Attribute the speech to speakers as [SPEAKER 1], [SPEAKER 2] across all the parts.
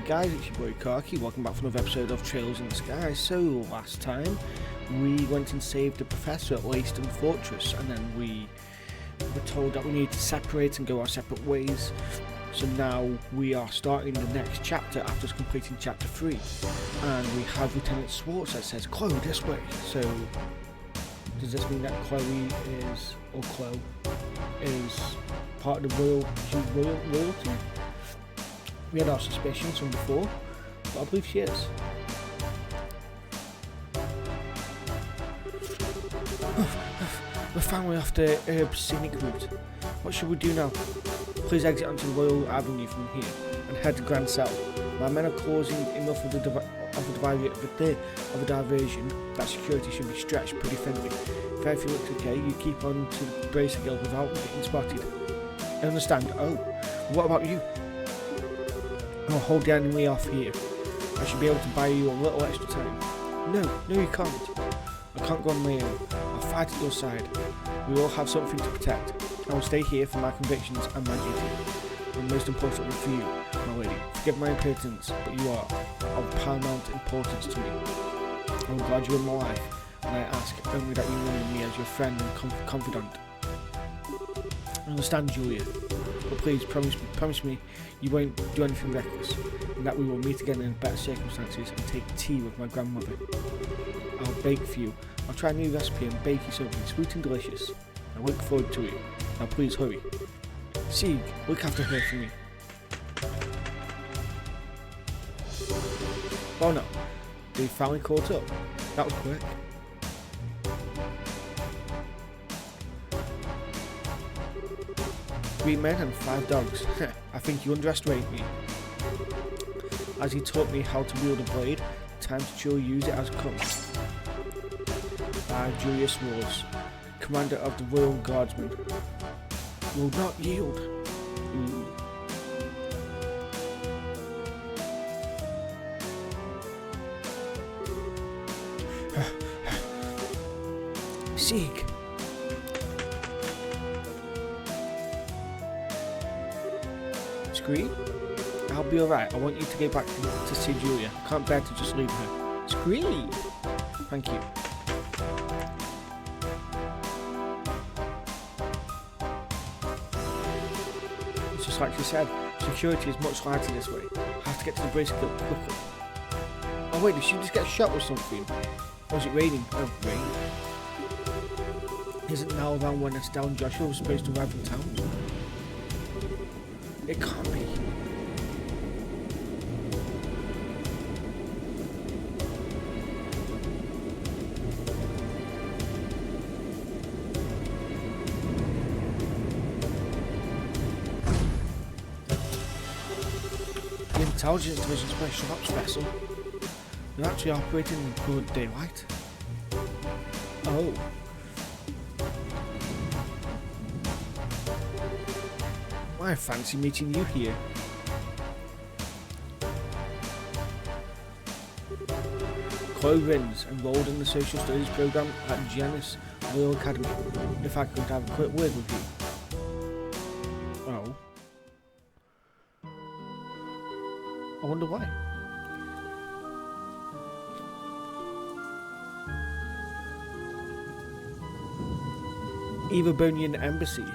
[SPEAKER 1] guys, it's your boy Kaki. Welcome back for another episode of Trails in the Sky. So last time we went and saved the professor at Leyston Fortress, and then we were told that we needed to separate and go our separate ways. So now we are starting the next chapter after completing chapter 3, and we have Lieutenant Swartz that says Chloe this way. So does this mean that Chloe is part of the royalty? We had our suspicions from before, but I believe she is. We're finally off the scenic route. What should we do now? Please exit onto the Royal Avenue from here and head to Grancel. My men are causing enough of a diversion that security should be stretched pretty thinly. If everything looks okay, you keep on to the Bracer Guild without getting spotted. I understand. Oh, what about you? I'll hold the enemy off here. I should be able to buy you a little extra time. No, you can't. I can't go on my own. I'll fight at your side. We all have something to protect. I will stay here for my convictions and my duty. And most importantly for you, my lady. Forgive my impertinence, but you are of paramount importance to me. I'm glad you're in my life, and I ask only that you remember me as your friend and confidant. I understand, Julia, but please promise me you won't do anything reckless, and that we will meet again in better circumstances and take tea with my grandmother. I'll bake for you. I'll try a new recipe and bake you something sweet and delicious. I look forward to it. Now please hurry. Sieg, look after her for me. Oh no, they finally caught up. That was quick. 3 men and 5 dogs. I think you underestimate me. As he taught me how to wield a blade, time to truly use it has come. I, Julius Walls, commander of the Royal Guardsmen, will not yield. Sieg. Screen? I'll be alright. I want you to get back to see Julia. I can't bear to just leave her. Screen! Thank you. It's just like she said, security is much lighter this way. I have to get to the Bracer Guild quickly. Oh wait, did she just get shot with something? Or was it raining? Oh, rain. Isn't now around when Estelle and Joshua were supposed to arrive in town? It can't be. The Intelligence Division Special Ops vessel. They're actually operating in broad daylight. Oh. I fancy meeting you here. Chloe Rins, enrolled in the Social Studies program at Janus Royal Academy. If I could have a quick word with you. Oh. I wonder why. Everbonian Embassy.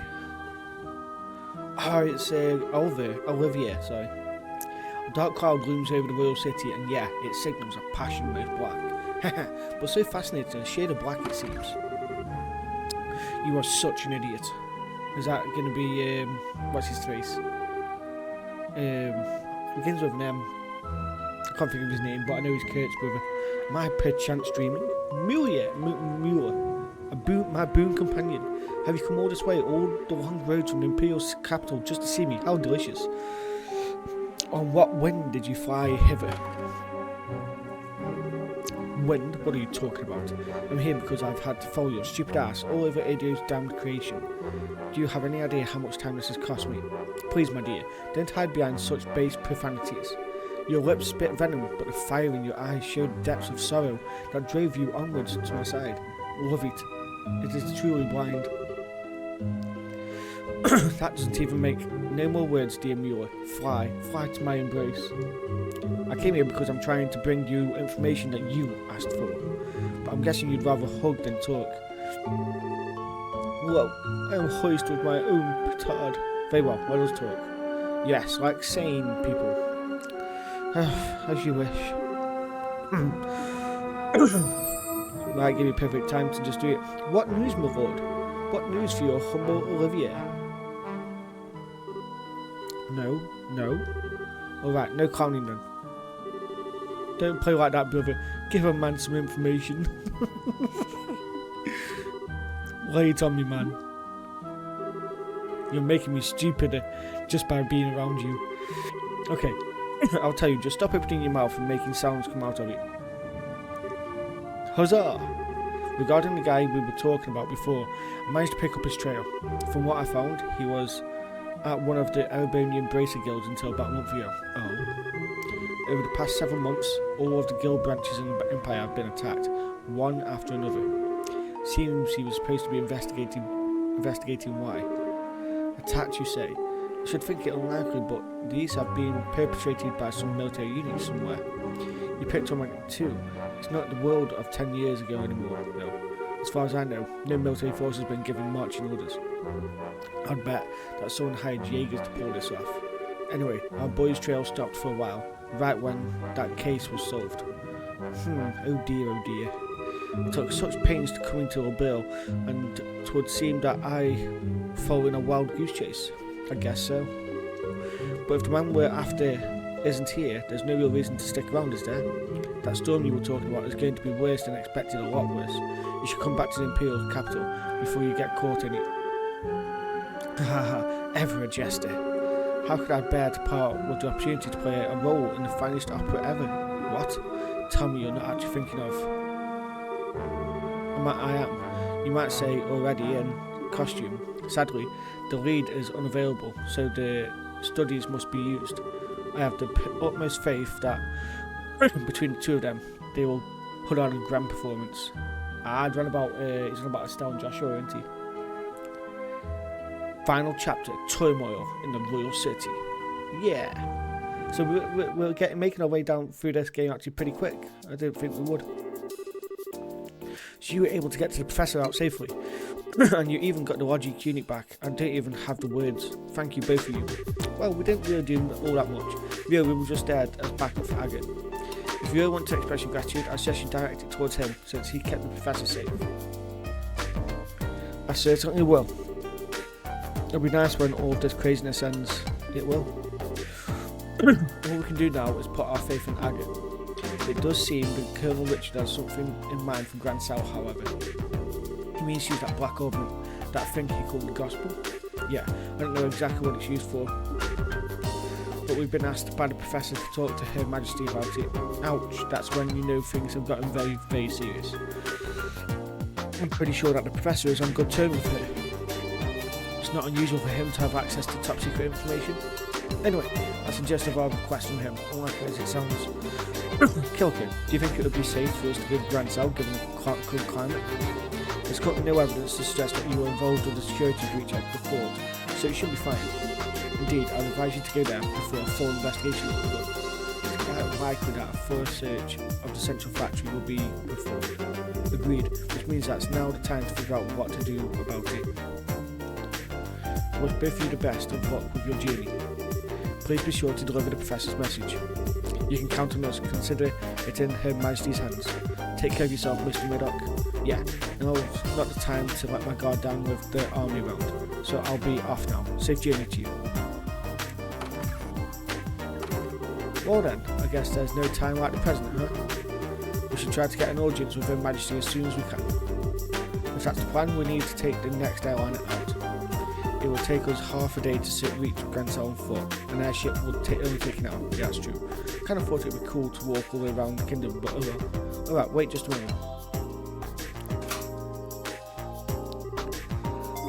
[SPEAKER 1] Oh, it's Olivia, sorry. A dark cloud looms over the royal city, and yeah, it signals a passion most black. But so fascinating, a shade of black it seems. You are such an idiot. Is that going to be, what's his face? Begins with an M. I can't think of his name, but I know he's Kurt's brother. Am I perchance dreaming? Mueller, my boon companion. Have you come all this way, all the long roads from the Imperial capital just to see me? How delicious. On what wind did you fly hither? Wind? What are you talking about? I'm here because I've had to follow your stupid ass all over Adio's damned creation. Do you have any idea how much time this has cost me? Please, my dear, don't hide behind such base profanities. Your lips spit venom, but the fire in your eyes showed depths of sorrow that drove you onwards to my side. Love it. It is truly blind. That doesn't even make no more words, dear Mueller. Fly to my embrace. I came here because I'm trying to bring you information that you asked for. But I'm guessing you'd rather hug than talk. Well, I am hoist with my own petard. Very well, let us talk. Yes, like sane people. As you wish. Might give you perfect time to just do it. What news, my lord? What news for your humble Olivier? No. Alright, no clowning then. Don't play like that, brother. Give a man some information. Lay it on me, man. You're making me stupider just by being around you. Okay, I'll tell you, just stop opening your mouth and making sounds come out of it. Huzzah! Regarding the guy we were talking about before, I managed to pick up his trail. From what I found, he was at one of the Arabonian Bracer Guilds until about a month ago. Oh. Over the past 7 months, all of the guild branches in the Empire have been attacked, one after another. Seems he was supposed to be investigating why. Attacks, you say? I should think it unlikely, but these have been perpetrated by some military unit somewhere. You picked on it too. It's not the world of 10 years ago anymore, though. As far as I know, no military force has been given marching orders. I'd bet that someone hired Jaegers to pull this off. Anyway, our boy's trail stopped for a while, right when that case was solved. Oh dear. I took such pains to come into Bill, and it would seem that I fall in a wild goose chase. I guess so. But if the man we're after isn't here, there's no real reason to stick around, is there? That storm you were talking about is going to be worse than expected, a lot worse. You should come back to the Imperial capital before you get caught in it. Haha, ever a jester. How could I bear to part with the opportunity to play a role in the finest opera ever? What? Tell me you're not actually thinking of... I am. You might say already in costume. Sadly, the lead is unavailable, so the studies must be used. I have the utmost faith that between the two of them, they will put on a grand performance. I'd run about, he's on about Estelle and Joshua, isn't he? Final chapter, turmoil in the royal city. Yeah. So we're making our way down through this game actually pretty quick. I didn't think we would. So you were able to get to the professor out safely. And you even got the logic unit back. I don't even have the words. Thank you, both of you. Well, we didn't really do all that much. Really, we were just there as backup for Agate. If you really want to express your gratitude, I suggest you direct it towards him, since he kept the professor safe. I certainly will. It'll be nice when all of this craziness ends. It will. All we can do now is put our faith in Agate. It does seem that Colonel Richard has something in mind for Grancel, however. He means to use that black oven, that thing he called the gospel. Yeah, I don't know exactly what it's used for, but we've been asked by the professor to talk to Her Majesty about it. Ouch, that's when you know things have gotten very, very serious. I'm pretty sure that the professor is on good terms with her. It's not unusual for him to have access to top secret information. Anyway, that's a just of our request from him, unlikely as it sounds. Kilkin, do you think it would be safe for us to give Grancel given the current climate? There's currently no evidence to suggest that you were involved with the security breach at the fort, so it should be fine. Indeed, I'd advise you to go there before a full investigation will be done. It's quite likely that a full search of the central factory will be performed. Agreed, which means that's now the time to figure out what to do about it. I wish both of you the best of luck with your journey. Please be sure to deliver the professor's message. You can count on us, consider it in Her Majesty's hands. Take care of yourself, Mr. Murdoch. Yeah, and it's not the time to let my guard down with the army round, so I'll be off now. Safe journey to you. Well then, I guess there's no time like the present, huh? We should try to get an audience with Her Majesty as soon as we can. If that's the plan, we need to take the next airliner out. It will take us half a day to reach Grancel on foot. An airship will only take an hour. Yeah, that's true. Kind of thought it would be cool to walk all the way around the kingdom, but oh well. Alright, wait just a moment.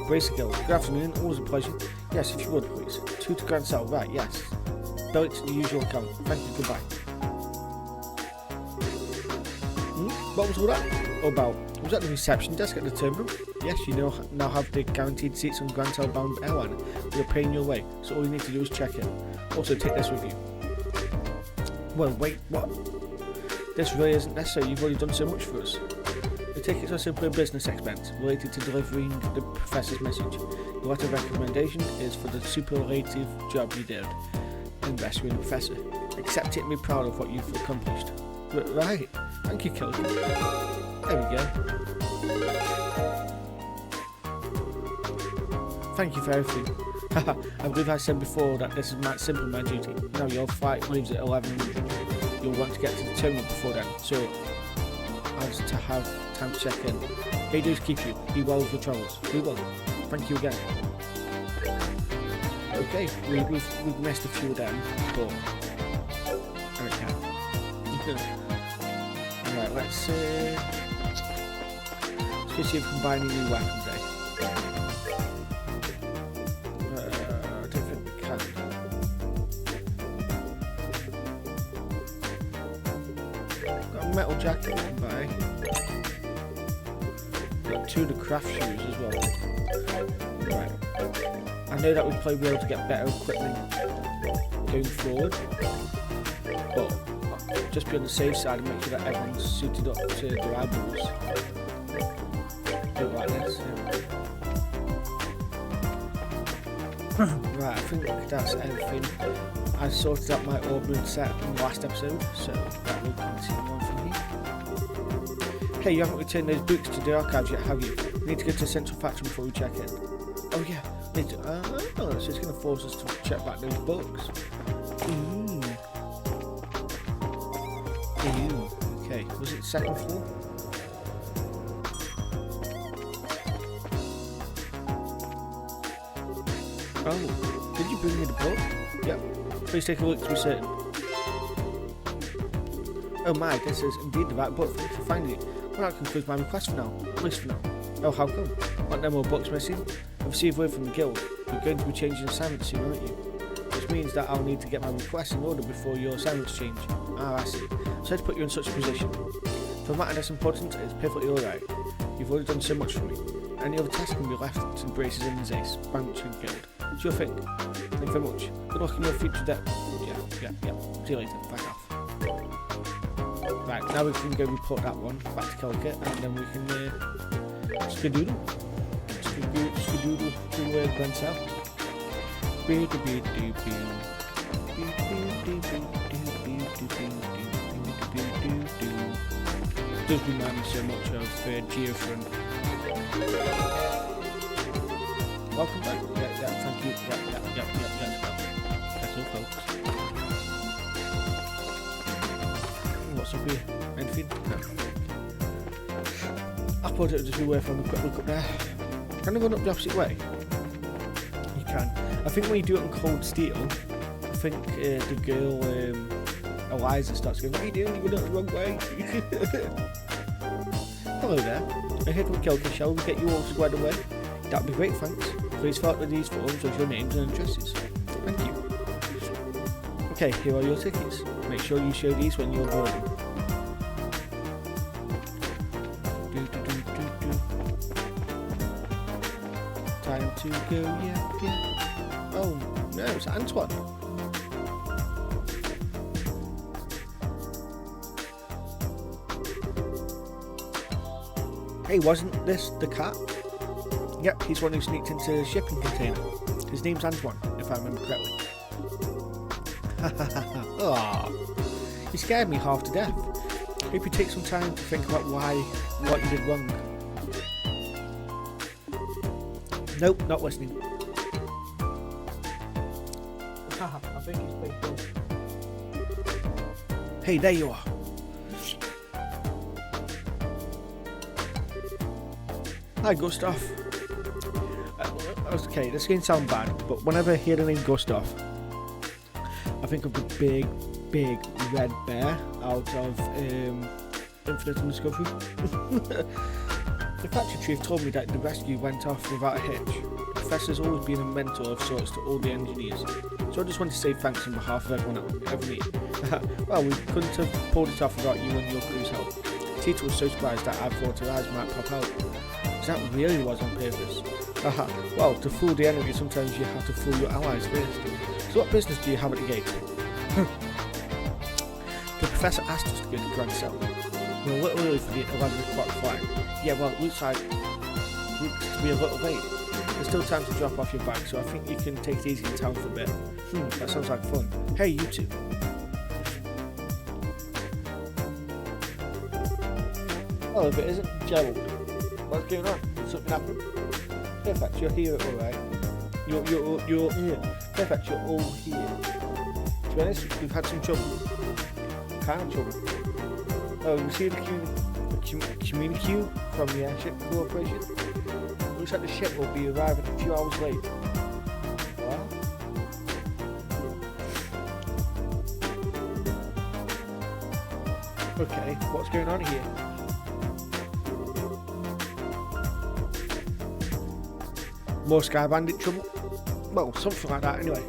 [SPEAKER 1] Bracer Guild, good afternoon, always a pleasure. Yes, if you would, please. 2 to Grancel, right, yes. Bill it to the usual account. Thank you, goodbye. What was all that about? I was at the reception desk at the terminal. Yes, you now have the guaranteed seats on Grancel bound airline. We're paying your way, so all you need to do is check in. Also, take this with you. Well, wait, what? This really isn't necessary. You've already done so much for us. The tickets are simply a business expense related to delivering the professor's message. Your letter of recommendation is for the superlative job you did in rescuing the professor. Accept it and be proud of what you've accomplished. Right. Thank you, Killian. There we go. Thank you for everything. I believe I said before that this is simply my duty. Now your flight leaves at 11. You'll want to get to the terminal before then, so as to have time to check in. Hey, do keep you. Be well with your travels. We will. Thank you again. Okay, we've missed a few of them, but right, let's go see if we can buy any new weapons, eh? I don't think we can. Got a metal jacket we can buy. Got 2 of the craft shoes as well. Right. I know that we'd probably be able to get better equipment going forward, but just be on the safe side and make sure that everyone's suited up to the eyeballs. Do it like this. Right, I think that's everything. I sorted out my ordnance set in the last episode, so that will continue on from here. Hey, you haven't returned those books to the archives yet, have you? We need to go to the central factory before we check in. Oh yeah, need to, so it's going to force us to check back those books. Okay, was it the second floor? Oh, did you bring me the book? Yep. Please take a look to be certain. Oh my, this is indeed the right book. Thanks for finding it. Well, that concludes my request for now. At least for now. Oh, how come? Aren't there more books missing? I've received word from the guild. You're going to be changing assignments soon, aren't you? Which means that I'll need to get my request in order before your assignments change. Ah, I see. So to put you in such a position. For a matter that's important, it's perfectly alright. You've already done so much for me. Any other tasks can be left to the Braces and the Zace, Branch and Guild. It's your thing. Thank you very much. Good luck in your future debt. Yeah. See you later. Back off. Right, now we can go report that one back to Calicut, and then we can skadoodle to Grancel. Does remind me so much of Geofront. Welcome back. Yeah, thank you. Yeah, that's all, folks. What's up here? Anything? No. I thought it would just be worth having a quick look up there. Can I go up the opposite way? You can. I think when you do it on Cold Steel, I think the girl Eliza starts going, what are you doing? You're going the wrong way. Hello there. I heard from Kelka, shall we get you all squared away? That'd be great, thanks. Please fill out these forms with your names and addresses. Thank you. Okay, here are your tickets. Make sure you show these when you're boarding. Time to go, yeah. Oh, no, it's Antoine. Hey, wasn't this the cat? Yep, he's one who sneaked into the shipping container. His name's Antoine, if I remember correctly. Aww. You scared me half to death. Hope you take some time to think about what you did wrong. Nope, not listening. I think he's played good. Hey, there you are. Hi, Gustav. Okay, this can sound bad, but whenever I hear the name Gustav, I think of the big red bear out of Infinite and Discovery. The factory chief told me that the rescue went off without a hitch. The professor's always been a mentor of sorts to all the engineers, so I just want to say thanks on behalf of everyone at Evermeet. Well, we couldn't have pulled it off without you and your crew's help. Tita was so surprised that I thought her eyes might pop out. So that really was on purpose. Haha, well, to fool the enemy, sometimes you have to fool your allies first. So what business do you have at the gate? The professor asked us to go to Grancel. We're a little early for the 11 o'clock flight. Yeah, well, it looks to be a little late. There's still time to drop off your bag, so I think you can take it easy in town for a bit. That sounds like fun. Hey, you two. Oh, if it isn't Gerald. What's going on? Something happened? Perfect, you're here, alright. You're here. Perfect, you're all here. To be honest, we've had some trouble. Kind of trouble. Oh, you see the communique from the airship corporation? Looks like the ship will be arriving a few hours late. What? Okay, what's going on here? More Sky Bandit trouble? Well, something like that anyway.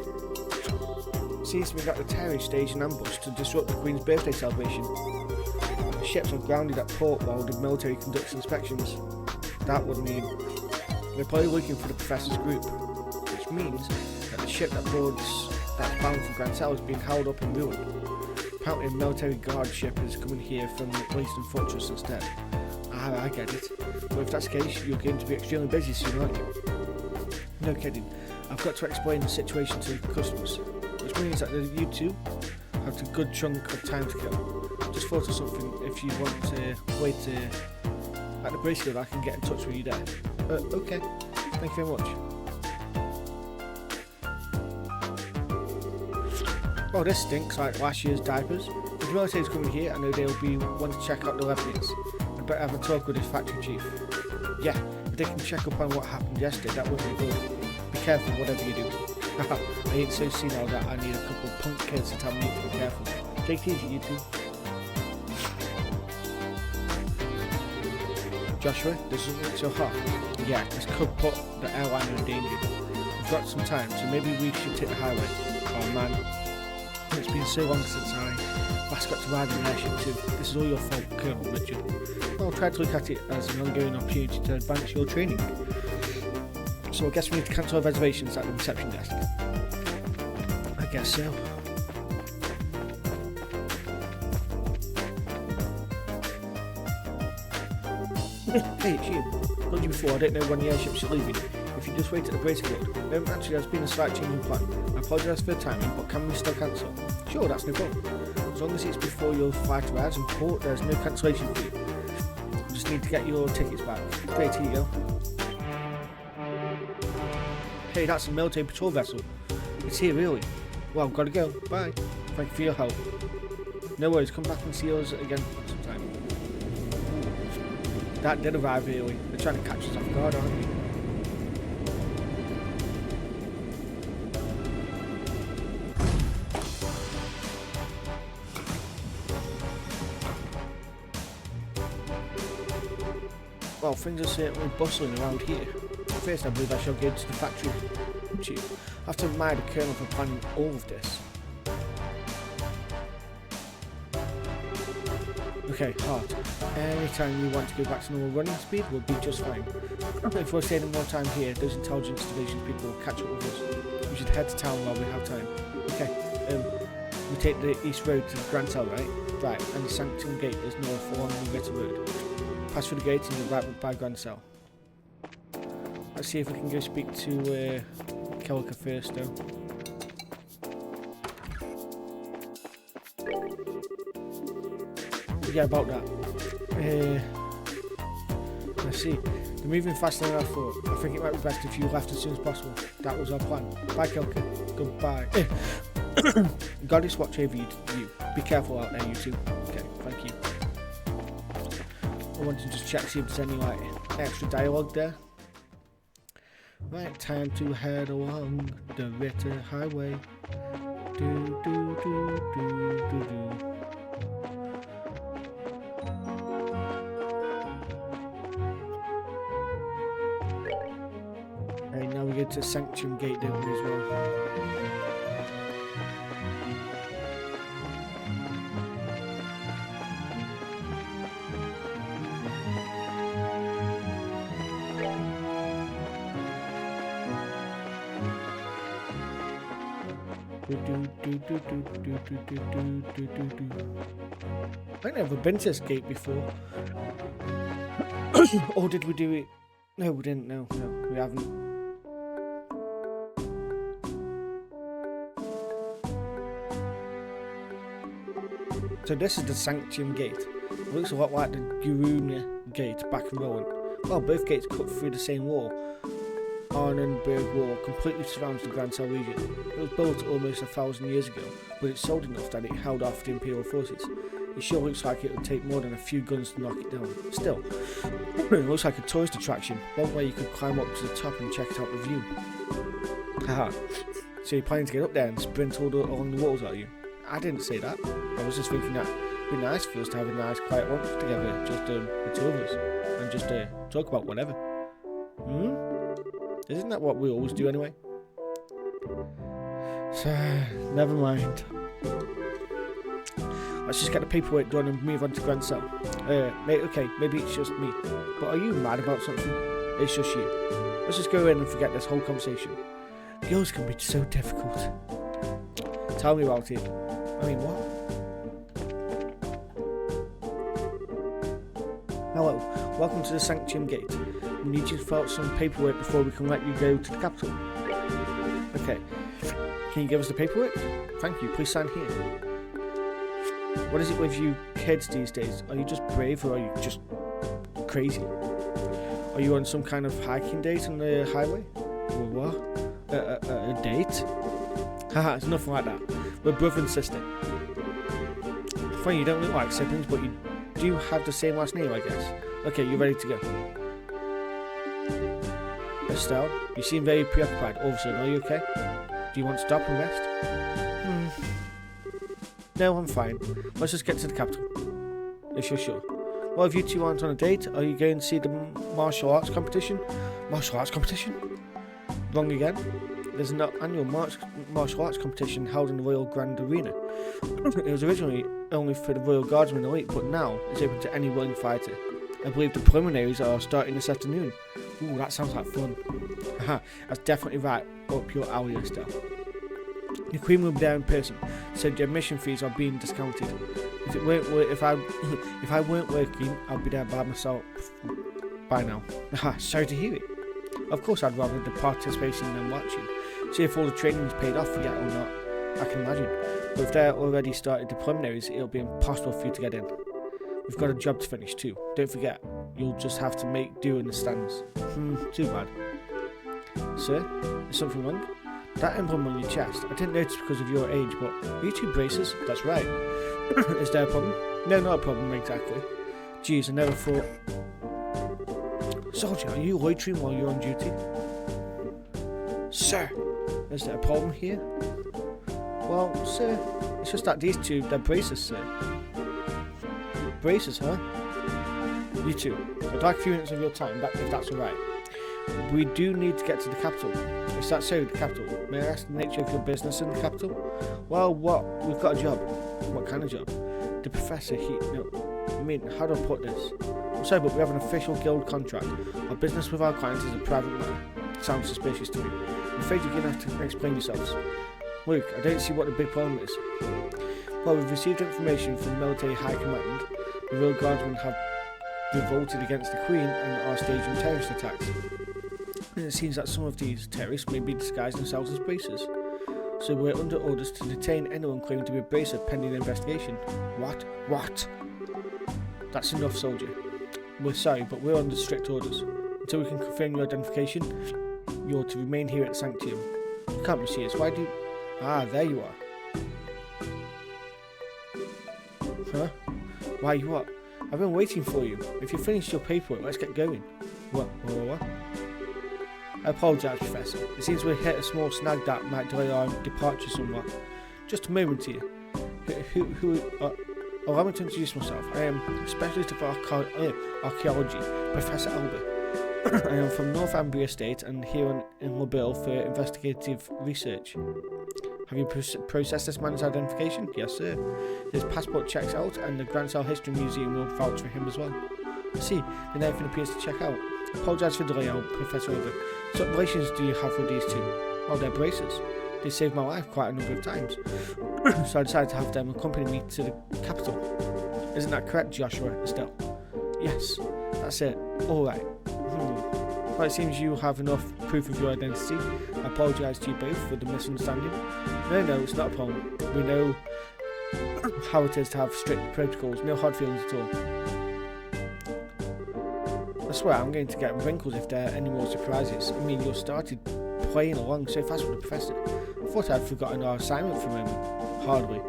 [SPEAKER 1] Seems to be that the terrorists staged an ambush to disrupt the Queen's birthday celebration. The ships are grounded at port while the military conducts inspections. That would mean they're probably looking for the Professor's group, which means that the ship that's bound for Grancel is being held up and ruined. Apparently a military guard ship is coming here from the Eastern Fortress instead. I get it. But if that's the case, you're going to be extremely busy soon, aren't you? No kidding. I've got to explain the situation to the customers, which means that you two have a good chunk of time to kill. Just thought of something. If you want to wait at the bracelet, I can get in touch with you there. Okay. Thank you very much. Oh, this stinks like last year's diapers. If the military's coming here, I know they'll be wanting to check out the evidence. I'd better have a talk with this factory chief. Yeah, if they can check up on what happened yesterday, that would be good. Be careful whatever you do. Haha, I ain't so senile that I need a couple of punk kids to tell me to be careful. Take it easy, you two. Joshua, this doesn't look so hot. Yeah, this could put the airliner in danger. We've got some time, so maybe we should take the highway. Oh man, it's been so long since I last got to ride an airship too. This is all your fault, Colonel Richard. Well, try to look at it as an ongoing opportunity to advance your training. So I guess we need to cancel our reservations at the reception desk. I guess so. Hey, it's you. Told you before, I don't know when the airships are leaving. If you just wait at the brace guild. Actually, there's been a slight change in plan. I apologise for the timing, but can we still cancel? Sure, that's no problem. As long as it's before your flight arrives in port, there's no cancellation fee. You just need to get your tickets back. Great, here you go. Hey, that's a military patrol vessel. It's here, really. Well, gotta go. Bye. Thank you for your help. No worries, come back and see us again sometime. That did arrive early. They're trying to catch us off guard, aren't they? Well, things are certainly bustling around here. First, I believe I shall go to the factory chief. I have to admire the Colonel for planning all of this. Okay, Hart. Anytime you want to go back to normal running speed will be just fine. If we're staying more time here, those intelligence divisions people will catch up with us. We should head to town while we have time. Okay, we take the east road to Grancel, right? Right, and the Sanctum Gate is north along the Ritter Road. Pass through the gate and you're right by Grancel. Let's see if we can go speak to Kelka first though. Yeah, about that. Let's see. They're moving faster than I thought. I think it might be best if you left as soon as possible. That was our plan. Bye, Kelka. Goodbye. Goddess, watch over you. Be careful out there, you two. Okay, thank you. I want to just check see if there's any like extra dialogue there. Right, time to head along the Ritter Highway. Do do do do do do. Right, now we get to Sanctum Gate, don't we, as well? I've never been to this gate before. Or did we do it? No, we didn't. No, we haven't. So this is the Sanctum Gate. It looks a lot like the Guruna Gate back in Rowan. Well, both gates cut through the same wall. Arnenberg Wall completely surrounds the Grancel region. It was built almost 1,000 years ago, but it's old enough that it held off the Imperial forces. It sure looks like it would take more than a few guns to knock it down. Still, it looks like a tourist attraction, one way you could climb up to the top and check out the view. Haha, so you're planning to get up there and sprint all along the walls, are you? I didn't say that. I was just thinking that it'd be nice for us to have a nice quiet lunch together, just the two of us, and just talk about whatever. Isn't that what we always do anyway? So, never mind. Let's just get the paperwork done and move on to Grancel. Okay, maybe it's just me. But are you mad about something? It's just you. Let's just go in and forget this whole conversation. Girls can be so difficult. Tell me about it. I mean, what? Hello, welcome to the Sanctum Gate. We need you to fill out some paperwork before we can let you go to the capital. Okay. Can you give us the paperwork? Thank you, please sign here. What is it with you kids these days? Are you just brave or are you just crazy? Are you on some kind of hiking date on the highway? Or what? A date? Haha, it's nothing like that. We're brother and sister. Funny, you don't look like siblings, but you do have the same last name, I guess. Okay, you're ready to go. Estelle, you seem very preoccupied all of a sudden. Are you okay? Do you want to stop and rest? No, I'm fine. Let's just get to the capital. If you're sure. Well, if you two aren't on a date, are you going to see the martial arts competition? Martial arts competition? Wrong again. There's an annual martial arts competition held in the Royal Grand Arena. It was originally only for the Royal Guardsmen elite, but now it's open to any willing fighter. I believe the preliminaries are starting this afternoon. Ooh, that sounds like fun. Haha, that's definitely right up your alley, Estelle. The Queen will be there in person, so the admission fees are being discounted. If I weren't working, I'd be there by myself by now. Haha, sorry to hear it. Of course, I'd rather the participation than watching. See if all the training is paid off yet or not. I can imagine. But if they're already started the preliminaries, it'll be impossible for you to get in. We've got a job to finish too. Don't forget, you'll just have to make do in the stands. Too bad. Sir, is something wrong? That emblem on your chest, I didn't notice because of your age, but are you two braces? That's right. Is there a problem? No, not a problem exactly. Jeez, I never thought... Soldier, are you loitering while you're on duty? Sir, is there a problem here? Well, sir, it's just that these two, they're braces, sir. Braces, huh? You two, I'd like a few minutes of your time, if that's alright. We do need to get to the capital. Is that so, the capital? May I ask the nature of your business in the capital? Well, we've got a job. What kind of job? The professor, how do I put this? I'm sorry, but we have an official guild contract. Our business with our clients is a private matter. Sounds suspicious to me. I'm afraid you're going to have to explain yourselves. Luke, I don't see what the big problem is. Well, we've received information from military high command. The Royal Guardsmen have revolted against the Queen and are staging terrorist attacks. And it seems that some of these terrorists may be disguised themselves as bracers. So we're under orders to detain anyone claiming to be a bracer pending the investigation. What? That's enough, soldier. We're sorry, but we're under strict orders. Until we can confirm your identification, you're to remain here at Sanctum. You can't be serious. Why do you... Ah, there you are. Huh? Why, what? I've been waiting for you. If you finished your paperwork, let's get going. What? I apologise, Professor. It seems we hit a small snag that might delay our departure somewhat. Just a moment here. Allow me to introduce myself. I am a specialist of archaeology, Professor Albert. I am from Northumbria State and here in Labille for investigative research. Have you processed this man's identification? Yes, sir. His passport checks out and the Grancel History Museum will vouch for him as well. I see, then everything appears to check out. Apologise for the delay, Professor Albert. So what relations do you have with these two? Well, they're bracers. They saved my life quite a number of times. So I decided to have them accompany me to the capital. Isn't that correct, Joshua, Estelle? Yes, that's it. Alright. Well, it seems you have enough proof of your identity. I apologise to you both for the misunderstanding. No, it's not a problem. We know how it is to have strict protocols, no hard feelings at all. I swear I'm going to get wrinkles if there are any more surprises. I mean, you started playing along so fast with the professor. I thought I'd forgotten our assignment for a moment. Hardly.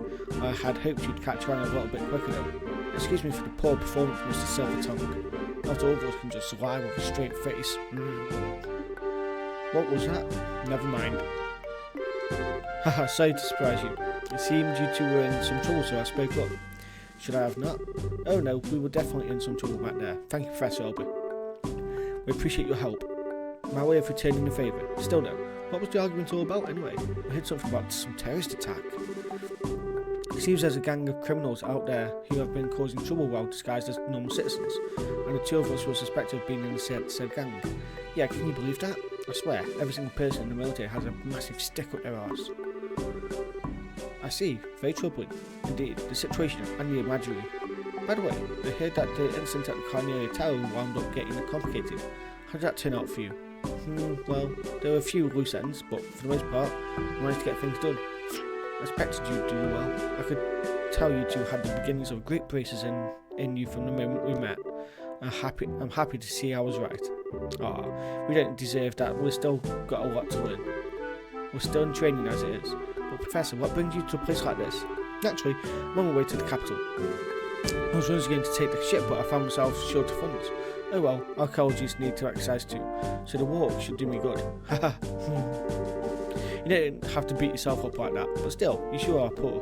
[SPEAKER 1] I had hoped you'd catch on a little bit quicker though. Excuse me for the poor performance, Mr. Silvertongue. Not all of us can just lie with a straight face. What was that? Never mind. Haha, sorry to surprise you. It seemed you two were in some trouble, so I spoke up. Should I have not? Oh no, we were definitely in some trouble back there. Thank you, Professor Elby. We appreciate your help. My way of returning the favour. Still no. What was the argument all about anyway? I heard something about some terrorist attack. It seems there's a gang of criminals out there who have been causing trouble while disguised as normal citizens, and the two of us were suspected of being in the said gang. Yeah, can you believe that? I swear, every single person in the military has a massive stick up their arse. I see, very troubling. Indeed, the situation and the imagery. By the way, I heard that the incident at the Carnegie Tower wound up getting complicated. How did that turn out for you? Well, there were a few loose ends, but for the most part, I managed to get things done. I expected you to do well. I could tell you two had the beginnings of great braces in you from the moment we met. I'm happy to see I was right. We don't deserve that. We've still got a lot to learn. We're still in training as it is. But Professor, what brings you to a place like this? Naturally, I'm on my way to the capital. I was only going to take the ship, but I found myself short of funds. Oh well, archaeologists need to exercise too, so the walk should do me good. Haha. You don't have to beat yourself up like that, but still, you sure are poor.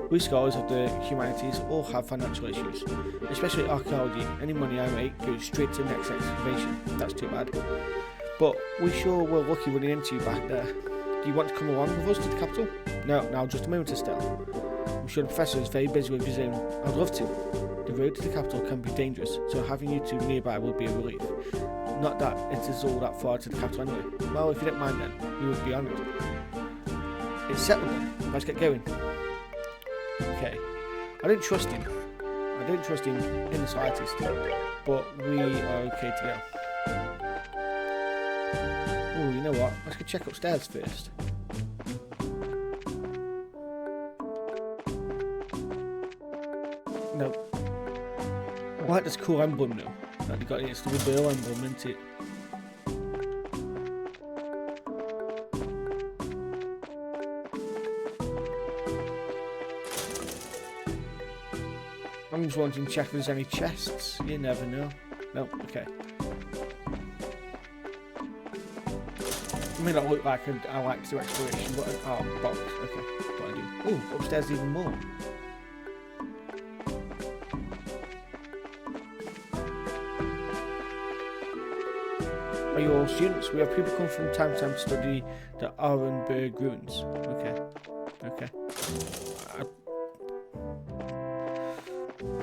[SPEAKER 1] We scholars of the humanities all have financial issues, especially archaeology. Any money I make goes straight to the next excavation. That's too bad. But we sure were lucky running into you back there. Do you want to come along with us to the capital? No, now just a moment, Estelle. I'm sure the professor is very busy with his own. I'd love to. The road to the capital can be dangerous, so having you two nearby would be a relief. Not that it is all that far to the capital anyway. Well, if you don't mind then, we would be honoured. It's settled then. Let's get going. Okay. I don't trust him. I don't trust him in the slightest. But we are okay to go. Oh, you know what? Let's go check upstairs first. No. I like this cool emblem now. That they got it. It's the Rebel emblem, isn't it? I'm just wanting to check if there's any chests. You never know. No, okay. It may not look like I like to do exploration, but box. Okay, what I do. Oh, upstairs even more. Are you all students? We have people come from time to time to study the Arenberg ruins. Okay.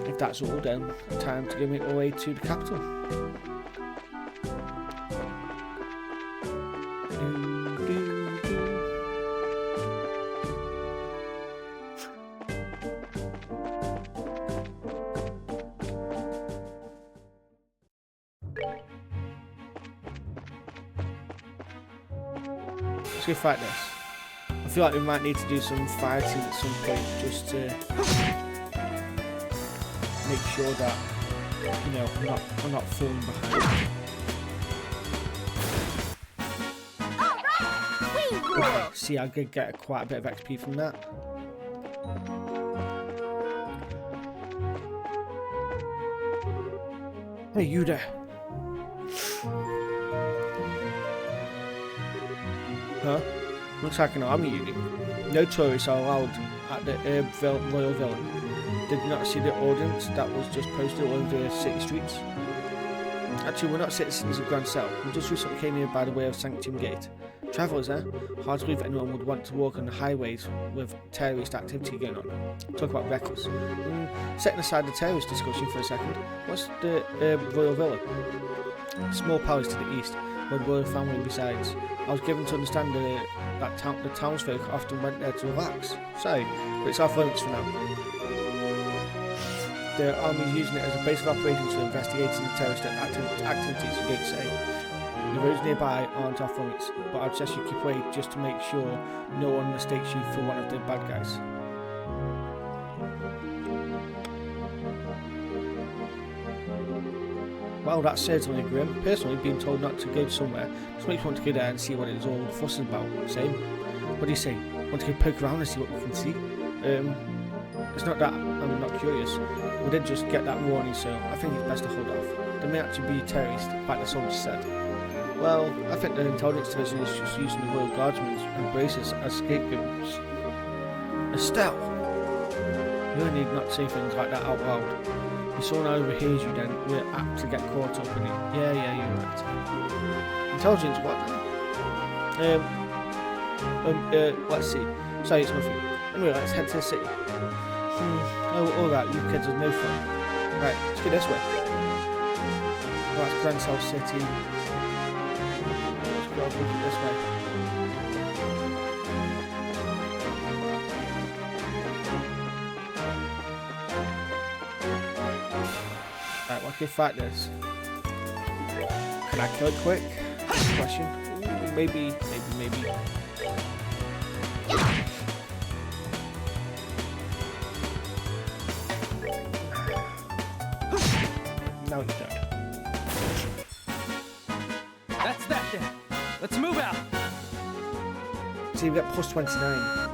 [SPEAKER 1] If that's all, then time to make our way to the capital. Let's go fight this. I feel like we might need to do some fighting at some point just to make sure that, you know, I'm not falling behind. Okay, see, I could get quite a bit of XP from that. Hey, you there. Huh? Looks like an army unit. No tourists are allowed at the Royal Villa. Did you not see the ordinance that was just posted all over the city streets? Actually, we're not citizens of Grancel. We just recently came here by the way of Sanctum Gate. Travellers, eh? Hard to believe anyone would want to walk on the highways with terrorist activity going on. Talk about reckless. Setting aside the terrorist discussion for a second, what's the Royal Villa? Small palace to the east. or the royal family besides. I was given to understand that the townsfolk often went there to relax. Sorry, but it's off limits for now. The army is using it as a base of operations for investigating the terrorist activities, you don't say. The roads nearby aren't off limits, but I'd suggest you keep away just to make sure no one mistakes you for one of the bad guys. Well, that's certainly grim. Personally, being told not to go somewhere just makes me want to go there and see what it's all fussing about. Same. What do you say? Want to go poke around and see what we can see? It's not that I'm not curious. We did just get that warning, so I think it's best to hold off. There may actually be terrorists, like the soldier said. Well, I think the intelligence division is just using the Royal Guardsmen and braces as scapegoats. Estelle! You only need not say things like that out loud. If someone overhears you, then we're apt to get caught up in it. Yeah, you're right. Intelligence, what now? Let's see. Sorry, it's nothing. Anyway, let's head to the city. Oh, alright, you kids are no fun. Right, let's go this way. That's Grancel City. Let's go this way. Right, what can we fight this? Can I kill it quick? Question. Ooh, maybe. Now it's done.
[SPEAKER 2] That's that then. Let's move out.
[SPEAKER 1] See, we got plus 29.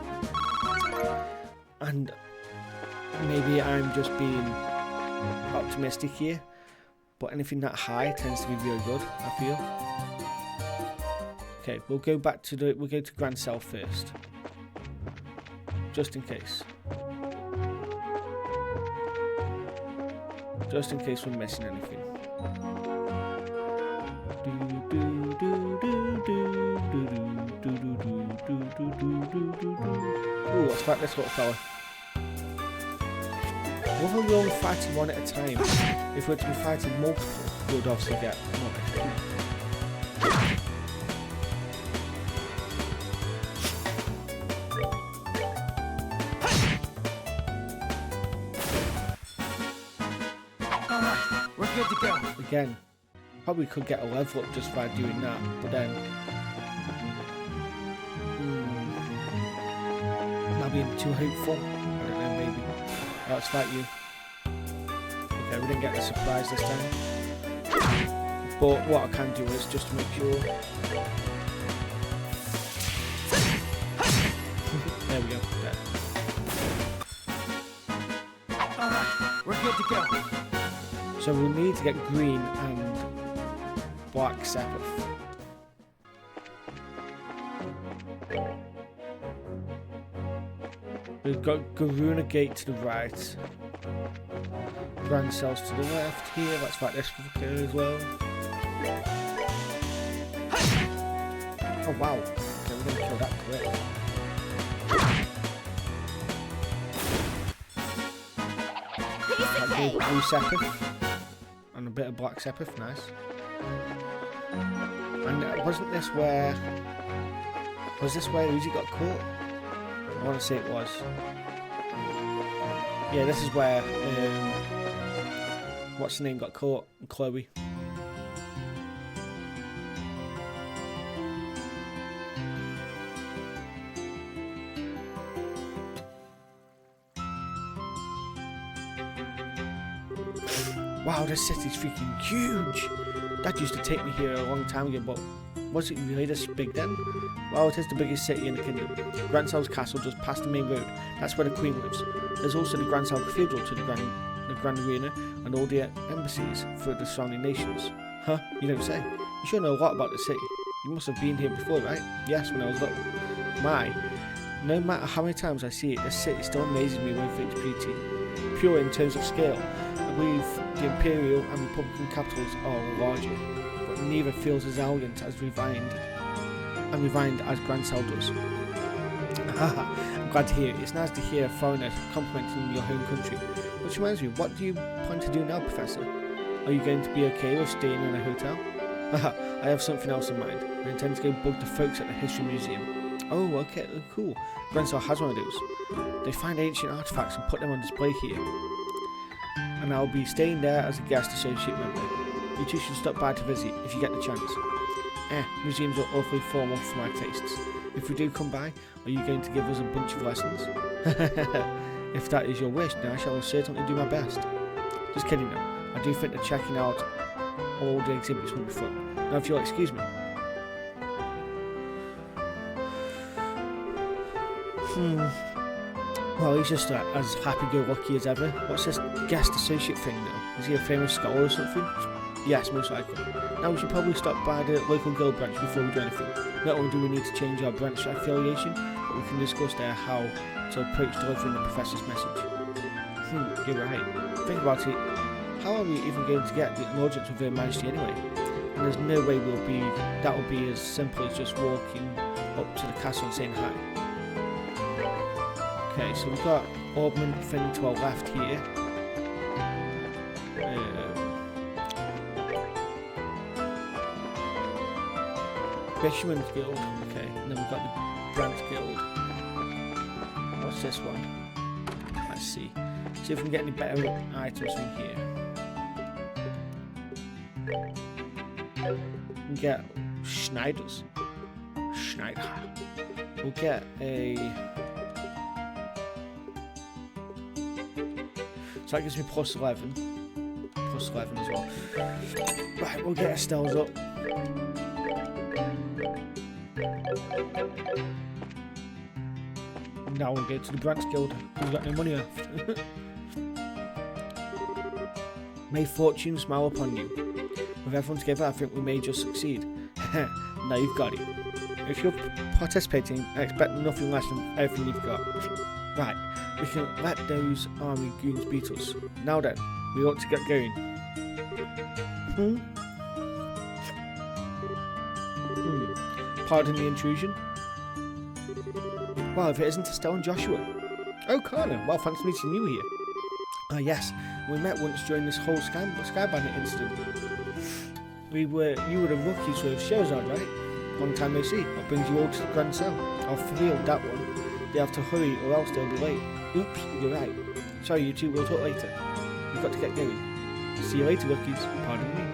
[SPEAKER 1] And maybe I'm just being optimistic here, but anything that high tends to be really good, I feel. Okay, we'll go to Grancel first. Just in case. Just in case we're missing anything. Ooh, let's fight this little fella. What are we only fighting one at a time? If we're to be fighting multiple, we would obviously get more XP.
[SPEAKER 2] We're good to go.
[SPEAKER 1] Again, probably could get a level up just by doing that, but then am I being too hopeful? I don't know, maybe. Let's fight you. Okay, we didn't get the surprise this time. But what I can do is just to make sure. There we go. There.
[SPEAKER 2] Alright, we're good to go.
[SPEAKER 1] So we'll need to get green and black Sepith. We've got Garuna Gate to the right. Grancel's to the left here. Let's fight this fucker as well. Oh wow. Okay, we're gonna kill that quick. That gave blue Sepith. And a bit of black Sepith, nice. And wasn't this where... Was this where Uzi got caught? I want to say it was. Yeah, this is where what's the name got caught? Chloe. Wow, this city's freaking huge. Dad used to take me here a long time ago, but was it really this big then? Well, it is the biggest city in the kingdom. Grancel's castle just past the main road. That's where the Queen lives. There's also the Grancel Cathedral to the Grand Arena and all the embassies for the surrounding nations. Huh? You don't say. You sure know a lot about the city. You must have been here before, right? Yes, when I was little. My, no matter how many times I see it, this city still amazes me with its beauty. Pure in terms of scale. I believe the Imperial and Republican capitals are larger, but neither feels as elegant as refined as Grancel does. I'm glad to hear it. It's nice to hear a foreigner complimenting your home country. Which reminds me, what do you plan to do now, Professor? Are you going to be okay with staying in a hotel? Haha, I have something else in mind. I intend to go bug the folks at the History Museum. Oh, okay, cool. Grancel has one of those. They find ancient artifacts and put them on display here. And I'll be staying there as a guest associate member. You two should stop by to visit if you get the chance. Museums are awfully formal for my tastes. If we do come by, are you going to give us a bunch of lessons? If that is your wish, then I shall certainly do my best. Just kidding now. I do think that checking out all the exhibits will be fun. Now if you'll excuse me. Well, he's just as happy-go-lucky as ever. What's this guest associate thing though? Is he a famous scholar or something? Yes, most likely. Now we should probably stop by the local guild branch before we do anything. Not only do we need to change our branch affiliation, but we can discuss there how to approach delivering the professor's message. You're right. Think about it. How are we even going to get an audience with Her Majesty anyway? And there's no way that will be as simple as just walking up to the castle and saying hi. Okay, so we've got Orbman thing to our left here. Fisherman's Guild, okay, and then we've got the Branch Guild. What's this one? Let's see. See if we can get any better items from here. We can get Schneider's. Schneider. We'll get a... So that gives me plus 11. Plus 11 as well. Right, we'll get Estelle's up. Now we'll go to the Branch Guild. We've got no money left. May fortune smile upon you. With everyone together, I think we may just succeed. Now you've got it. If you're participating, I expect nothing less than everything you've got. Right, we can let those army goons beat us. Now then, we ought to get going. Pardon the intrusion. Well, if it isn't Estelle and Joshua. Oh, Connor, well, thanks for meeting you here. Ah, yes, we met once during this whole Sky Bandit incident. You were the rookies with Sherazade, right? Long time no see. That brings you all to Grancel. I'll feel that one. They have to hurry or else they'll be late. Oops, you're right. Sorry, you two, we'll talk later. We've got to get going. See you later, rookies. Pardon me.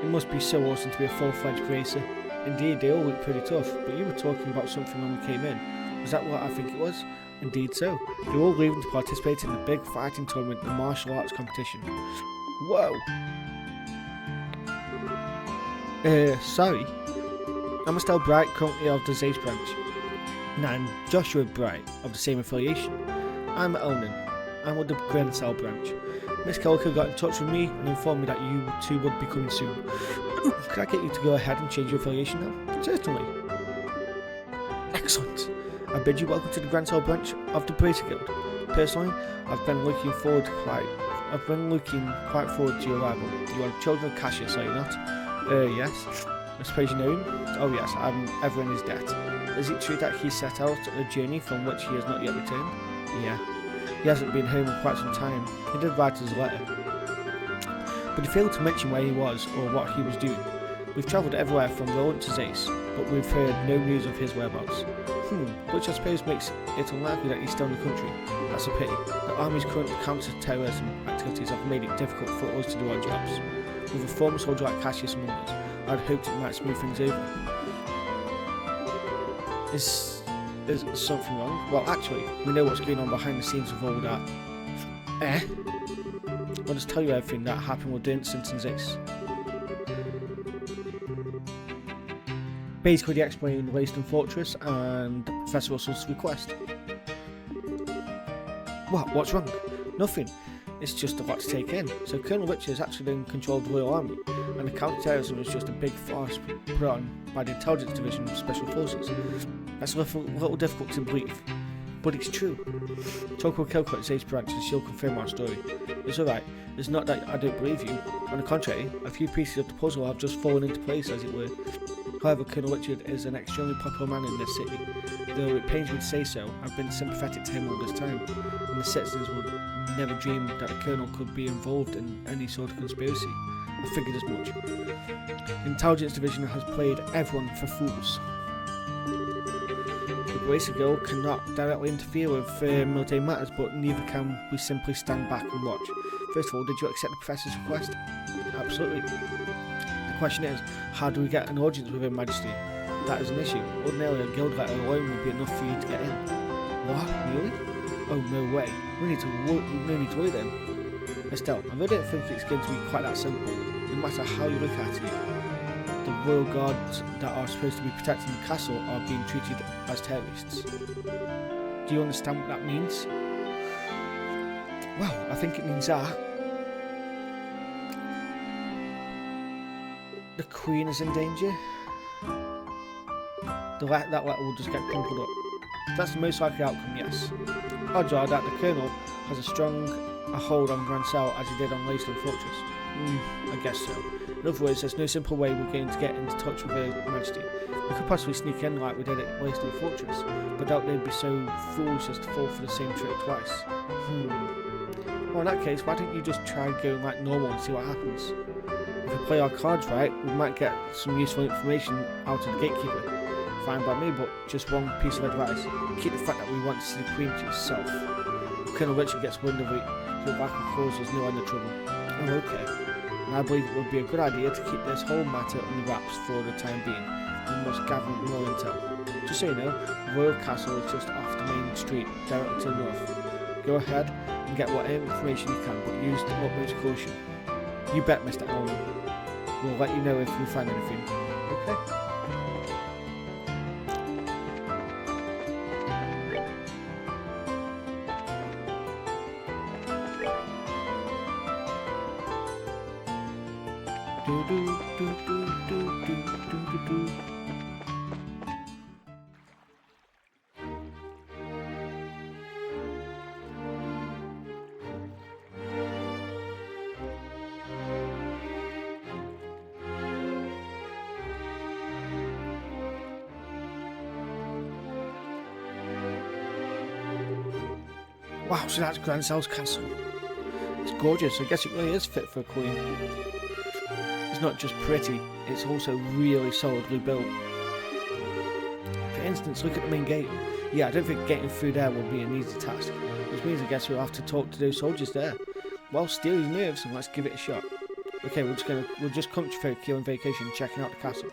[SPEAKER 1] It must be so awesome to be a full-fledged racer. Indeed, they all look pretty tough, but you were talking about something when we came in. Was that what I think it was? Indeed so. They were all leaving to participate in the big fighting tournament, the martial arts competition. Whoa! Sorry. I'm Estelle Bright, currently of the Zace branch. And I'm Joshua Bright, of the same affiliation. I'm Elnan. I'm with the Grancel branch. Miss Kelker got in touch with me and informed me that you two would be coming soon. Could I get you to go ahead and change your affiliation now? Certainly. Excellent. I bid you welcome to the Grancel branch of the Bracer Guild. Personally, I've been looking quite forward to your arrival. You are children of Cassius, are you not? Yes. I suppose you know him? Oh yes, I'm ever in his debt. Is it true that he set out on a journey from which he has not yet returned? Yeah. He hasn't been home in quite some time. He did write us a letter. But he failed to mention where he was or what he was doing. We've travelled everywhere from Roland to Zace, but we've heard no news of his whereabouts. Which I suppose makes it unlikely that he's still in the country. That's a pity. The army's current counter-terrorism activities have made it difficult for us to do our jobs. With a former soldier like Cassius among us, I'd hoped it might smooth things over. Is something wrong? Well, actually, we know what's going on behind the scenes of all that. I'll just tell you everything that happened with the incident in Zace. Basically, they explained Wayston Fortress and Professor Russell's request. What's wrong? Nothing. It's just a lot to take in. So Colonel Richards actually in control of the Royal Army, and the counter-terrorism is just a big farce put on by the Intelligence Division of Special Forces. That's a little difficult to believe, but it's true. Talk with Kilco at Zace branch and she'll confirm our story. It's alright, it's not that I don't believe you. On the contrary, a few pieces of the puzzle have just fallen into place, as it were. However, Colonel Richard is an extremely popular man in this city. Though it pains me to say so, I've been sympathetic to him all this time, and the citizens would never dream that the Colonel could be involved in any sort of conspiracy. I figured as much. The Intelligence Division has played everyone for fools. The Bracer Guild cannot directly interfere with military matters, but neither can we simply stand back and watch. First of all, did you accept the Professor's request? Absolutely. The question is, how do we get an audience with Her Majesty? That is an issue. Ordinarily, a guild letter alone would be enough for you to get in. What? Really? Oh, no way. We need to worry then. Estelle, I really don't think it's going to be quite that simple. No matter how you look at it, the royal guards that are supposed to be protecting the castle are being treated as terrorists. Do you understand what that means? Well, I think it means that the Queen is in danger. That letter will just get crumpled up. That's the most likely outcome, yes. Odds are that the Colonel has as strong a hold on Grancel as he did on Leyston Fortress. I guess so. In other words, there's no simple way we're going to get into touch with Her Majesty. We could possibly sneak in like we did at Leyston Fortress, but I doubt they'd be so foolish as to fall for the same trick twice. Well, in that case, why don't you just try going like normal and see what happens? If we play our cards right, we might get some useful information out of the gatekeeper. Fine by me, but just one piece of advice. Keep the fact that we want to see the Queen to yourself. If Colonel Richard gets wind of it, he'll likely cause us no end of trouble. Oh, okay. And I believe it would be a good idea to keep this whole matter under wraps for the time being. We must gather more intel. Just so you know, the Royal Castle is just off the main street, directly to the north. Go ahead and get whatever information you can, but use the utmost caution. You bet, Mr. Elmer. We'll let you know if we find anything. Okay? Wow, so that's Grancel's castle. It's gorgeous. I guess it really is fit for a queen. It's not just pretty, it's also really solidly built. For instance, look at the main gate. Yeah, I don't think getting through there will be an easy task, which means I guess we'll have to talk to those soldiers there. Well, steal his nerves and let's give it a shot. Okay, we'll just concentrate here on vacation checking out the castle.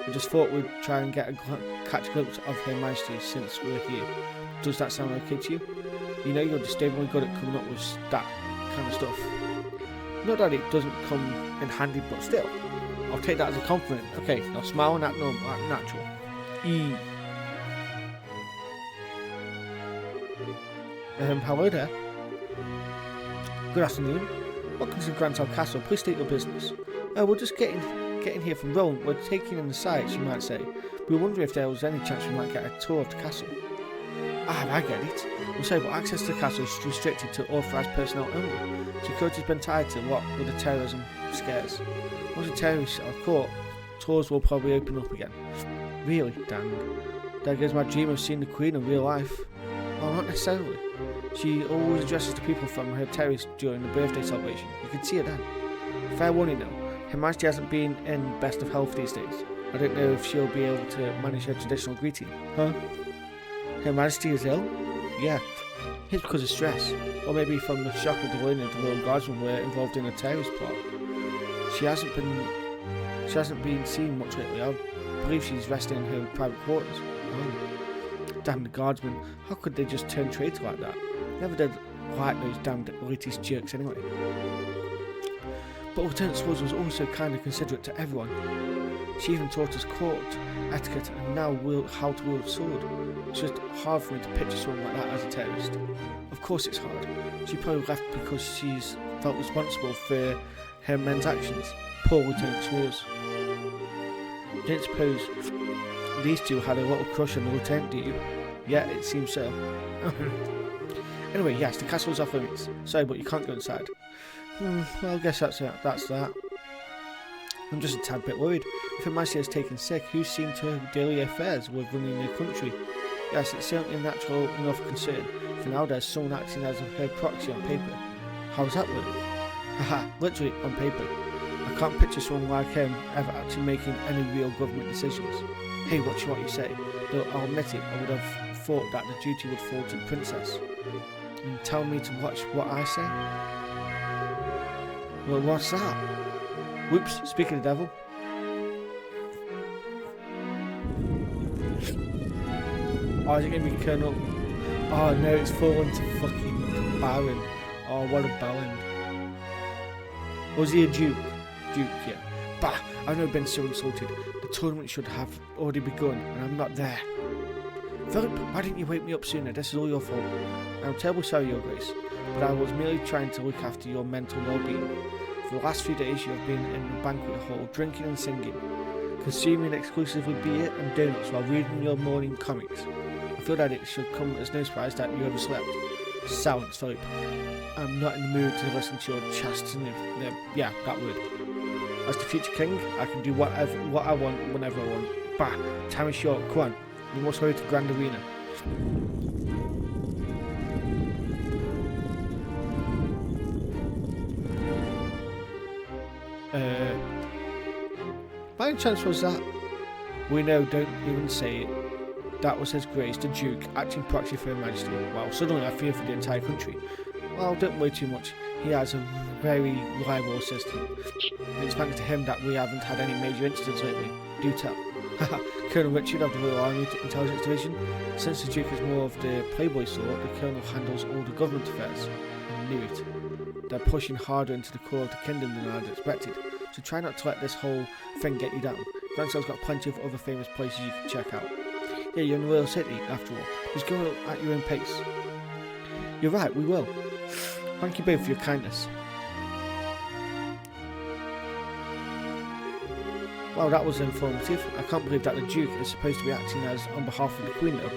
[SPEAKER 1] We just thought we'd try and catch a glimpse of Her Majesty since we're here. Does that sound okay to you? You know you're disturbingly good at coming up with that kind of stuff. Not that it doesn't come in handy, but still. I'll take that as a compliment. Okay, now smile and act normal, act natural. Hello there. Good afternoon. Welcome to Grancel Castle. Please state your business. We're just getting here from Rome. We're taking in the sights, you might say. We were wondering if there was any chance we might get a tour of the castle. Ah, I get it. I'm sorry, but access to the castle is restricted to authorised personnel only. Security's been tied to what with the terrorism scares. Once the terrorists are caught, tours will probably open up again. Really? Dang. There goes my dream of seeing the Queen in real life. Well, not necessarily. She always addresses the people from her terrace during the birthday celebration. You can see her then. Fair warning though, Her Majesty hasn't been in best of health these days. I don't know if she'll be able to manage her traditional greeting. Huh? Her Majesty is ill? Yeah. It's because of stress. Or maybe from the shock of the learning of the Royal Guardsmen were involved in a terrorist plot. She hasn't been seen much lately. I believe she's resting in her private quarters. Oh. Damn the Guardsmen. How could they just turn traitor like that? Never did like those damned elitist jerks anyway. But Lieutenant Swords was also kind of considerate to everyone. She even taught us court etiquette and now how to wield a sword. It's just hard for me to picture someone like that as a terrorist. Of course it's hard. She probably left because she's felt responsible for her men's actions. Poor Lieutenant Swords. You don't suppose these two had a little crush on the lieutenant, do you? Yeah, it seems so. Anyway, yes, the castle's off limits. Sorry, but you can't go inside. Well, I guess that's it. That's that. I'm just a tad bit worried. If Her Majesty has taken sick, who's seen to her daily affairs with running the country? Yes, it's certainly a natural enough concern. For now, there's someone acting as her proxy on paper. How does that work? Haha, literally on paper. I can't picture someone like him ever actually making any real government decisions. Hey, watch what you say. Though I'll admit it, I would have thought that the duty would fall to the princess. And tell me to watch what I say? Well, what's that? Whoops, speak of the devil. Oh, is it going to be Colonel? Oh no, it's fallen to fucking Baron. Oh, what a bellend. Was he a Duke? Duke, yeah. Bah, I've never been so insulted. The tournament should have already begun, and I'm not there. Philip, why didn't you wake me up sooner? This is all your fault. I'm terribly sorry, Your Grace, but I was merely trying to look after your mental well-being. For the last few days you have been in the banquet hall, drinking and singing, consuming exclusively beer and donuts while reading your morning comics. I feel that it should come as no surprise that you overslept. Silence, Philip. I'm not in the mood to listen to your chastity. Yeah, that word. As the future king, I can do what I want whenever I want. Bah, time is short. Come on, we must hurry to Grand Arena. By any chance was that? We know, don't even say it. That was His Grace, the Duke, acting proxy for Her Majesty. Well, suddenly I fear for the entire country. Well, don't worry too much. He has a very reliable assistant. It's thanks to him that we haven't had any major incidents lately. Do tell. Colonel Richard of the Royal Army Intelligence Division. Since the Duke is more of the playboy sort, the Colonel handles all the government affairs. I knew it. They're pushing harder into the core of the kingdom than I'd expected. So try not to let this whole thing get you down. Grancel's got plenty of other famous places you can check out. Yeah, you're in the Royal City, after all. Just go at your own pace. You're right, we will. Thank you both for your kindness. Well, that was informative. I can't believe that the Duke is supposed to be acting as on behalf of the Queen, though.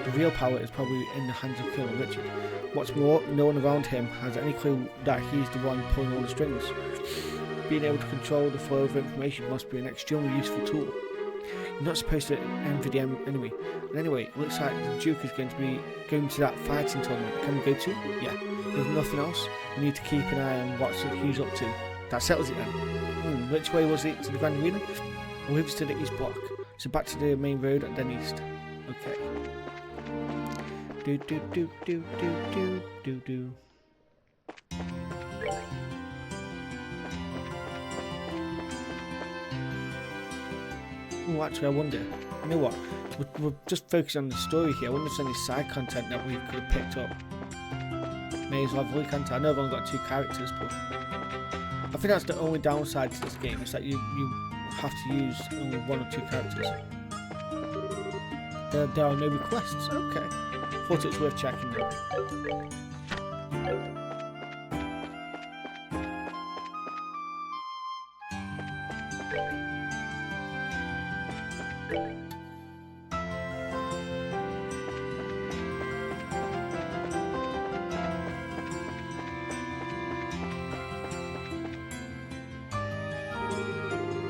[SPEAKER 1] The real power is probably in the hands of Colonel Richard. What's more, no one around him has any clue that he's the one pulling all the strings. Being able to control the flow of information must be an extremely useful tool. You're not supposed to envy the enemy. And anyway, it looks like the Duke is going to be going to that fighting tournament. Can we go to? Yeah. If nothing else, we need to keep an eye on what he's up to. That settles it then. Which way was it to the Grand Arena? I believe it's to the east block. So back to the main road and then east. Okay. Do do do do do do do do. Oh, actually, I wonder. You know what? We're just focusing on the story here. I wonder if there's any side content that we could have picked up. May as well have a look at it. I know I've only got 2 characters, but I think that's the only downside to this game, is that you have to use only 1 or 2 characters. There are no requests. Okay. Thought it's worth checking though.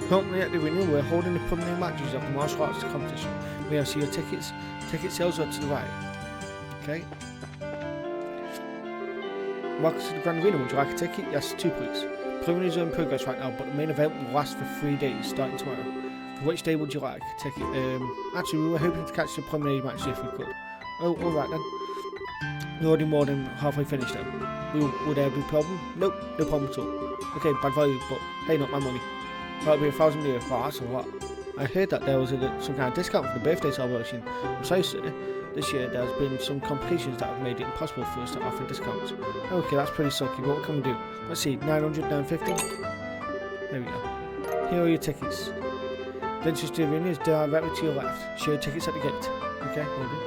[SPEAKER 1] Currently at the arena, we're holding the preliminary matches of the martial arts competition. We have see your tickets. Ticket sales are to the right. Okay. Welcome to the Grand Arena. Would you like a ticket? Yes, 2 please. Preliminaries are in progress right now, but the main event will last for 3 days, starting tomorrow. For which day would you like a ticket? Actually, we were hoping to catch the preliminary matches if we could. Oh, alright then. We're already more than halfway finished though. Would there be a problem? Nope, no problem at all. Okay, bad value, but hey, not my money. That'll be 1,000 euros. Wow, that's a lot. I heard that there was some kind of discount for the birthday celebration. I'm sorry, sir. This year there's been some complications that have made it impossible for us to offer discounts. Okay, that's pretty sucky, but what can we do? Let's see, 900, 950. There we go. Here are your tickets. The entrance to the arena is directly to your left. Show your tickets at the gate. Okay, will do.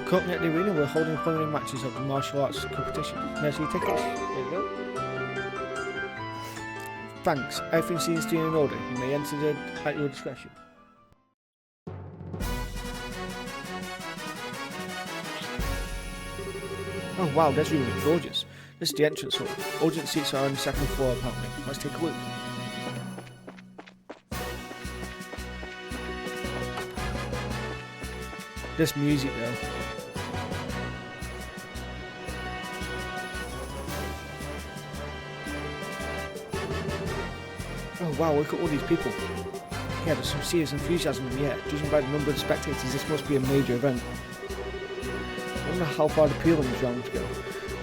[SPEAKER 1] Currently at the arena, we're holding preliminary matches of the martial arts competition. There's your tickets. There you go. Thanks. Everything seems to be in order. You may enter at your discretion. Oh wow, that's really gorgeous. This is the entrance hall. Audience seats are on the second floor apparently. Let's take a look. This music though. Oh wow, look at all these people. Yeah, there's some serious enthusiasm in the air. Judging by the number of spectators, this must be a major event. I wonder how far the prelims rounds go.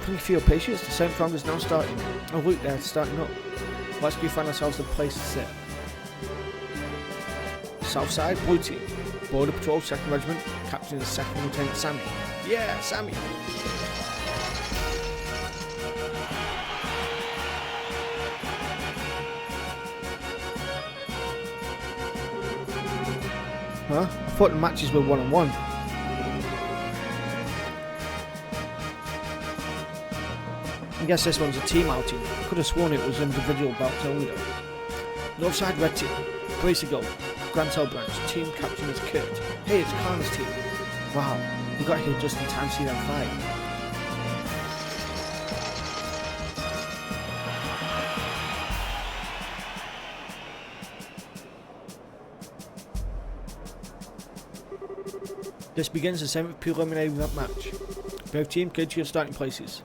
[SPEAKER 1] Can you feel patience? The second round is now starting. Oh look, they're starting up. Let's go find ourselves a place to sit. Southside, Blue Team. Border Patrol, 2nd Regiment. Captain is 2nd Lieutenant Sammy. Yeah, Sammy! Huh? I thought the matches were one-on-one. I guess this one's a team outing. I could have sworn it was individual bouts only though. Northside Red Team. Brace to go. Grancel branch. Team captain is Kurt. Hey, it's Karma's team. Wow, we got here just in time to see them fight. This begins the 7th preliminary match. Both teams go to your starting places.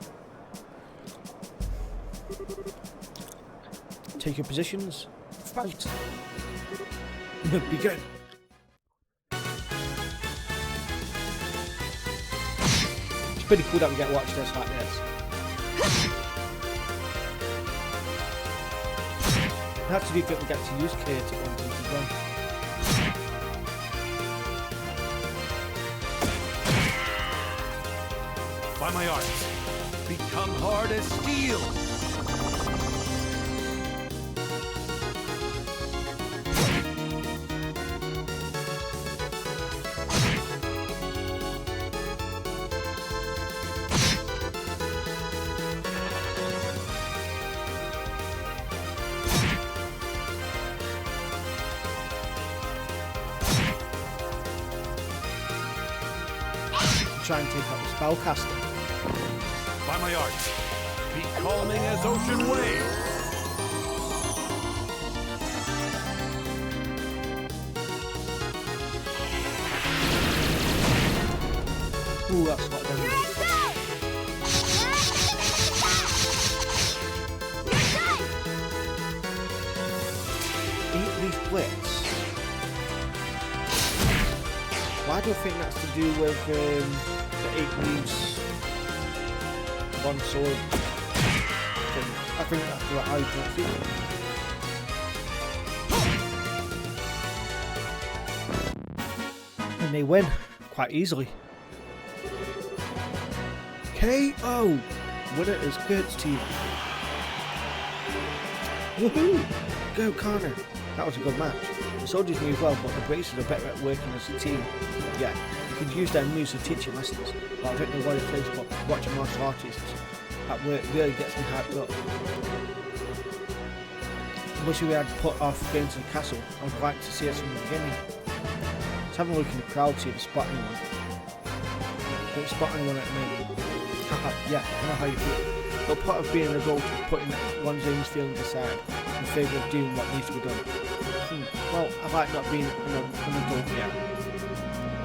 [SPEAKER 1] Take your positions. Fight! Begin! It's pretty cool that we get to watch this like this. Perhaps if you think we get to use Kate at one point as well.
[SPEAKER 2] By my arts, become hard as steel.
[SPEAKER 1] Try and take out the spellcaster.
[SPEAKER 2] By my arts, be calming as ocean waves.
[SPEAKER 1] Ooh, that's what I done. 8-leaf blitz. Why do I think that's to do with the 8 leaves, 1 sword thing? I think that's what I pronounce it. And they win quite easily. KO! Winner is Kurt's team. Woohoo! Go Connor! That was a good match. The soldiers knew well, but the Braces are better at working as a team. Yeah, you could use their moves for teaching lessons, but I don't know why the place, but watching martial artists at work really gets me hyped up. I wish we had put off going to the castle. I would like to see us from the beginning. Let's have a look in the crowd, see if we spot anyone. Don't spot anyone at the moment. Haha, yeah, I know how you feel. But part of being an adult is putting one's own feelings aside in favour of doing what needs to be done. Well, I like not being an adult yet.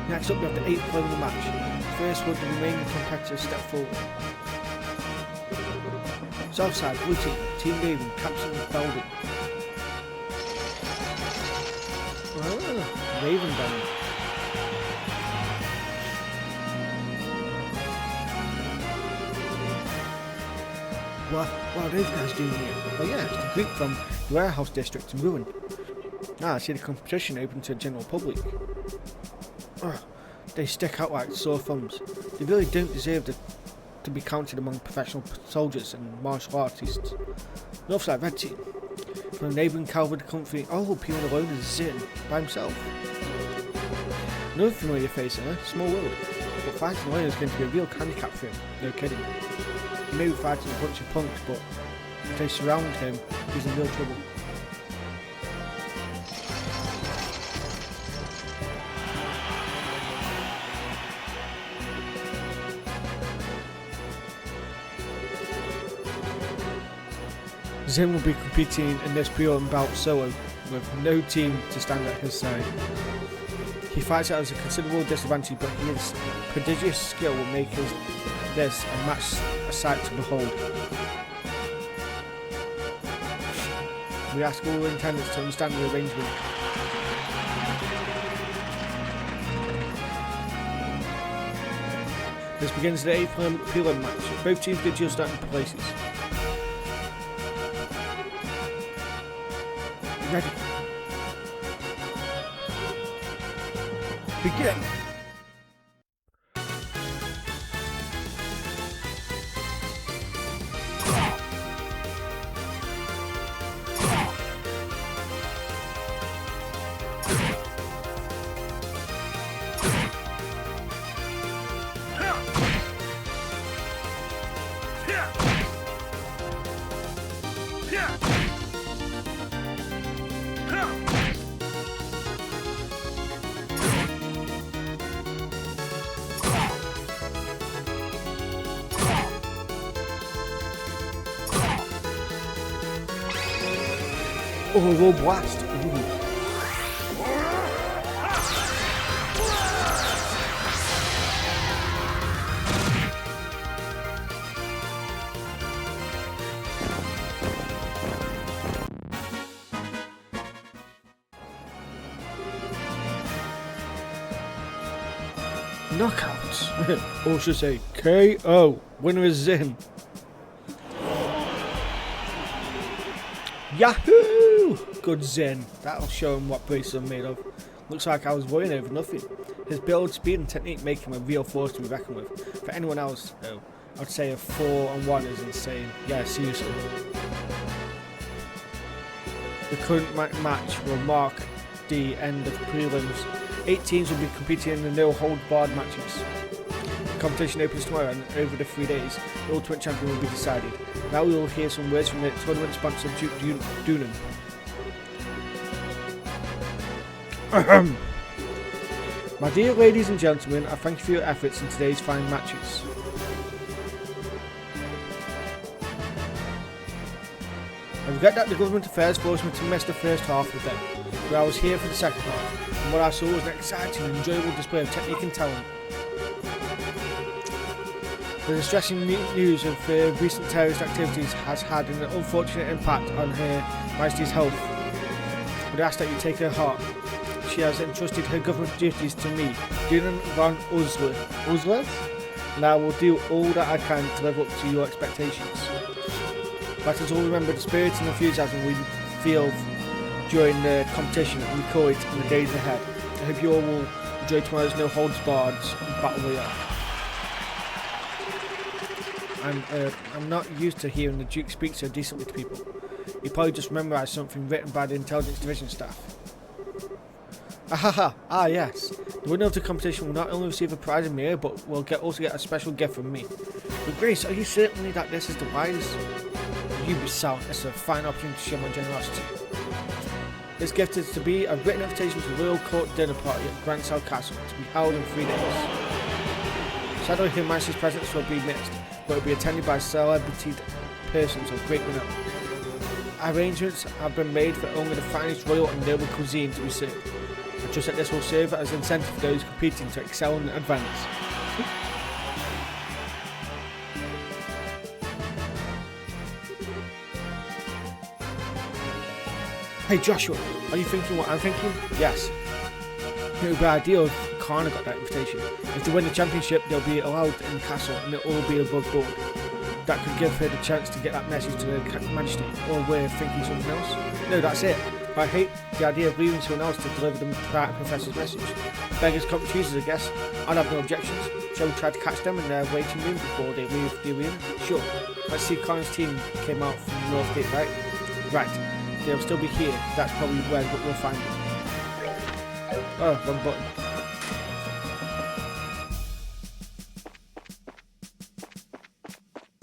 [SPEAKER 1] Next up, we have the 8th player of the match. First would the remaining competitors step forward. Southside, Blue Team, Team Raven, Captain Belden. Oh, Raven Band. What are those guys doing here? Oh yeah, it's the group from the warehouse district in Ruin. Ah, I see the competition open to the general public. Oh, they stick out like sore thumbs. They really don't deserve to be counted among professional soldiers and martial artists. Northside Red Team. From the neighbouring cavalry country, all appearing alone as Zin by himself. Another familiar face, huh? Small world. But fighting alone is going to be a real handicap for him, no kidding. He may be fighting a bunch of punks, but if they surround him, he's in real trouble. Zin will be competing in this prelim bout solo, with no team to stand at his side. He fights out as a considerable disadvantage, but his prodigious skill will make this a match a sight to behold. We ask all intendants to understand the arrangement. This begins the 8th prelim match. Both teams get your starting places. Ready. Begin. Oh, roll blast. Ooh. Knockouts. Or should say KO. Winner is Zin. Yahoo! Good Zin. That'll show him what braces are made of. Looks like I was worrying over nothing. His build, speed and technique make him a real force to be reckoned with. For anyone else, though, I'd say a 4-on-1 is insane. Yeah, seriously. The current match will mark the end of prelims. 8 teams will be competing in the no-hold-barred matches. The competition opens tomorrow, and over the 3 days, the ultimate champion will be decided. Now we will hear some words from the tournament sponsor, Duke Doonan. My dear ladies and gentlemen, I thank you for your efforts in today's fine matches. I regret that the government affairs forced me to miss the first half of the day, but I was here for the second half, and what I saw was an exciting and enjoyable display of technique and talent. The distressing news of recent terrorist activities has had an unfortunate impact on Her Majesty's health. But I ask that you take her heart. She has entrusted her government duties to me, Dunan van Uzler, and I will do all that I can to live up to your expectations. Let us all remember the spirit and enthusiasm we feel during the competition and recall it in the days ahead. I hope you all will enjoy tomorrow's No Holds Barred Battle Royale. I'm not used to hearing the Duke speak so decently to people. He probably just memorised something written by the Intelligence Division staff. Ah yes. The winner of the competition will not only receive a prize and mirror, but will also get a special gift from me. But Grace, are you certain that this is the wise? You be silent. This is a fine opportunity to show my generosity. This gift is to be a written invitation to the Royal Court dinner party at Grancel Castle, to be held in 3 days. Sadly, Her Majesty's presence will be missed, but it will be attended by celebrated persons of great renown. Arrangements have been made for only the finest royal and noble cuisine to be served. I trust that this will serve as an incentive for those competing to excel and advance. Hey Joshua, are you thinking what I'm thinking? Yes. It would be ideal if Kana got that invitation. If they win the championship, they'll be allowed in the castle and it'll all be above board. That could give her the chance to get that message to Her Majesty, or we're thinking something else. No, that's it. But I hate the idea of leaving someone else to deliver the professor's message. Beggars can't be choosers, I guess. I'd have no objections. Shall we try to catch them in their waiting room before they leave the arena? Sure. Let's see, Kana's team came out from Northgate, right? Right. They'll still be here. That's probably where we'll find them. Oh, wrong button.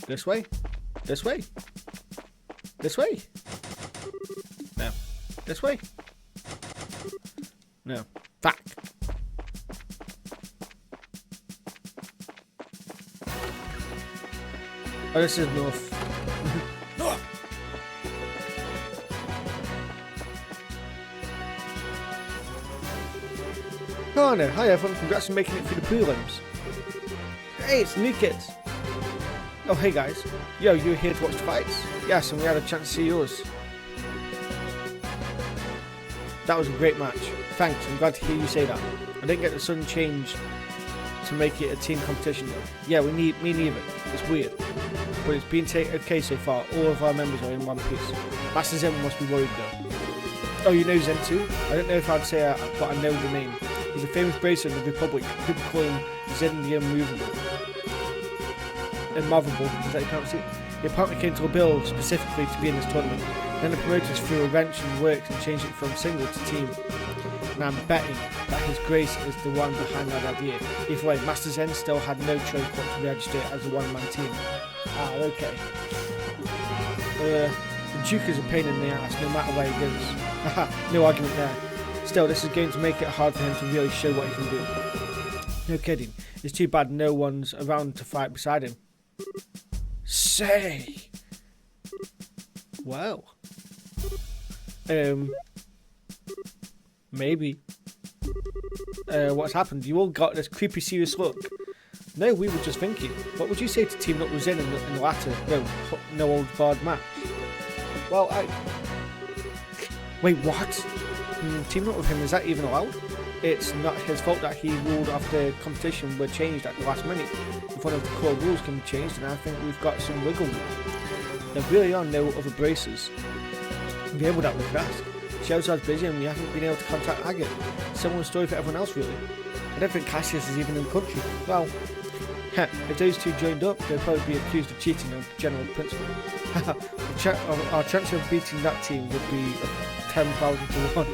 [SPEAKER 1] This way? This way? This way? No. This way? No. Fuck. Oh, this is north. Oh no, hi everyone, congrats on making it through the prelims. Hey, it's the new kids. Oh hey guys, yo, you were here to watch the fights? Yes, and we had a chance to see yours. That was a great match. Thanks, I'm glad to hear you say that. I didn't get the sudden change to make it a team competition though. Yeah, me neither. It's weird. But it's been okay so far. All of our members are in one piece. Master Zen must be worried though. Oh, you know Zen too? I don't know if I'd say that, but I know the name. He's a famous bracer in the Republic. People call him Zen the Immovable. Immovable, is that you can't see? He apparently came to a bill specifically to be in this tournament. Then the promoters threw a wrench in the works and changed it from single to team. And I'm betting that his grace is the one behind that idea. Either way, Master Zen still had no choice but to register as a one-man team. Ah, okay. The Duke is a pain in the ass no matter where he goes. Haha, no argument there. Still, this is going to make it hard for him to really show what he can do. No kidding. It's too bad no one's around to fight beside him. Say! Well. Maybe. What's happened? You all got this creepy serious look. No, we were just thinking. What would you say to teaming up with Zen in the latter, no old barred match? Well, Wait, what? Teaming up with him, is that even allowed? It's not his fault that he ruled after competition were changed at the last minute. If one of the core rules can be changed, then I think we've got some wiggle room. There really are no other bracers. Be able that we could ask. Charizard's busy and we haven't been able to contact Agate. Similar story for everyone else really. I don't think Cassius is even in the country. Well, if those two joined up, they'd probably be accused of cheating on general principle. Our chance of beating that team would be 10,000 to 1.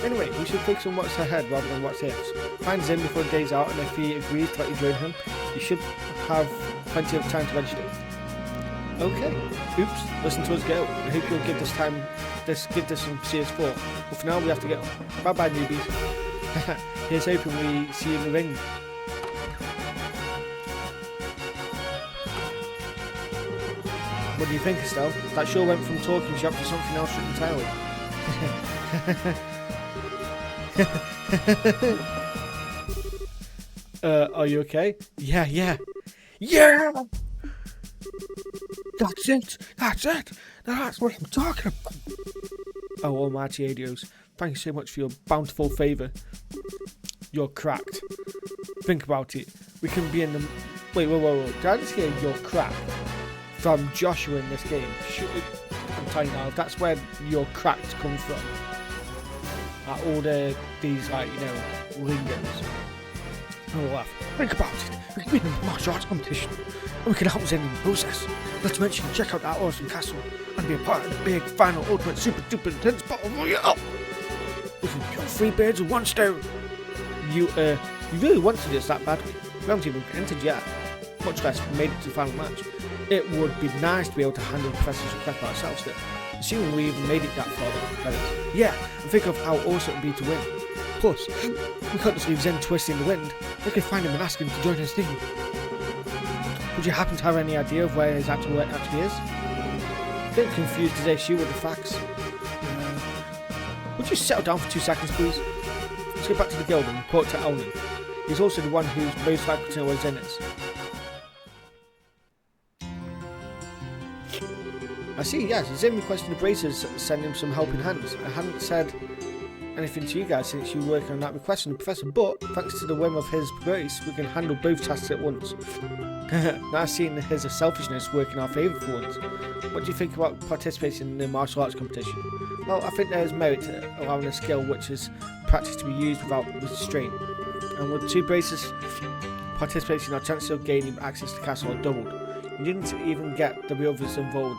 [SPEAKER 1] Anyway, we should focus on what's ahead rather than what's ifs. Find Zen before the day's out, and if he agrees to let you join him, you should have plenty of time to register. Okay. Oops, listen to us go. I hope you'll give this some serious thought. But for now, we have to get on. Bye bye, newbies. Here's hoping we see you in the ring. What do you think, Estelle? That sure went from talking shop to something else entirely. Are you okay? Yeah! That's it! That's what I'm talking about! Oh, almighty Adios, thank you so much for your bountiful favour. You're cracked. Think about it. We can be in the... Wait. Did I just hear you're cracked? From Joshua in this game. I'm telling you now, that's where your cracked come from. All these, like, you know, lingers. Oh, laugh. Think about it. We can be in a martial arts competition. And we can help Zen in the process. Not to mention, check out that awesome castle. And be a part of the big, final, ultimate, super duper intense battle royale. We can kill 3 birds with 1 stone. You really want to do this that badly? We haven't even entered yet. Much less made it to the final match. It would be nice to be able to handle the Professor's request by ourselves still. Assuming we even made it that far then. Yeah, and think of how awesome it would be to win. Plus, we can't just leave Zen twisting the wind. We could find him and ask him to join his team. Would you happen to have any idea of where his actual work actually is? A bit confused today's shoe with the facts. Would you settle down for 2 seconds, please? Let's get back to the guild and report to Elnin. He's also the one who's most likely to know where Zen is. I see, yes, Zen requested the bracers send him some helping hands. I hadn't said anything to you guys since you were working on that request from the Professor, but thanks to the whim of his grace, we can handle both tasks at once. Now I've seen his selfishness work in our favour for once. What do you think about participating in the martial arts competition? Well, I think there is merit to allowing a skill which is practice to be used without restraint. And with 2 bracers participating, our chances of gaining access to the castle are doubled. You didn't even get the others involved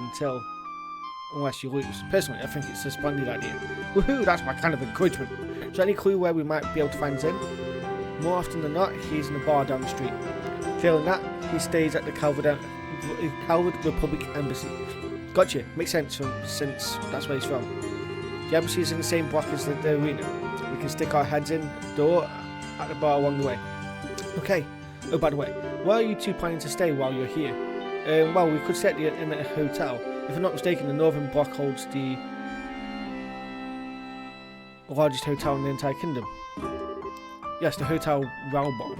[SPEAKER 1] unless you lose. Personally, I think it's a splendid idea. Woohoo, that's my kind of encouragement. Is there any clue where we might be able to find Zen? More often than not, he's in a bar down the street. Failing that, he stays at the Calvert Republic Embassy. Gotcha, makes sense since that's where he's from. The embassy is in the same block as the arena. We can stick our heads in the door at the bar along the way. Okay. Oh, by the way, where are you 2 planning to stay while you're here? Well, we could stay in a hotel. If I'm not mistaken, the northern block holds the largest hotel in the entire kingdom. Yes, the Hotel Ralbon.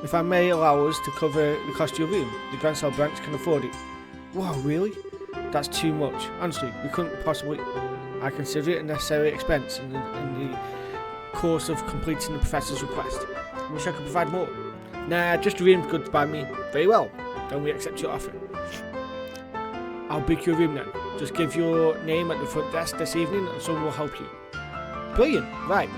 [SPEAKER 1] If I may allow us to cover the cost of your room, the Grancel branch can afford it. Wow, really? That's too much. Honestly, we couldn't possibly... I consider it a necessary expense in the course of completing the professor's request. I wish I could provide more. Nah, just a room's good by me. Very well. Then we accept your offer. I'll book your room then. Just give your name at the front desk this evening and someone will help you. Brilliant. Right.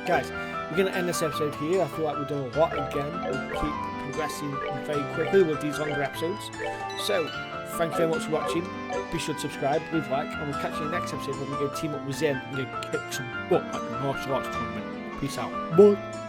[SPEAKER 1] Guys, we're going to end this episode here. I feel like we've done a lot again. We'll keep progressing very quickly with these longer episodes. So, thank you very much for watching. Be sure to subscribe, leave a like, and we'll catch you in the next episode when we go team up with Zen and go kick some butt at the martial arts tournament. Peace out. Bye.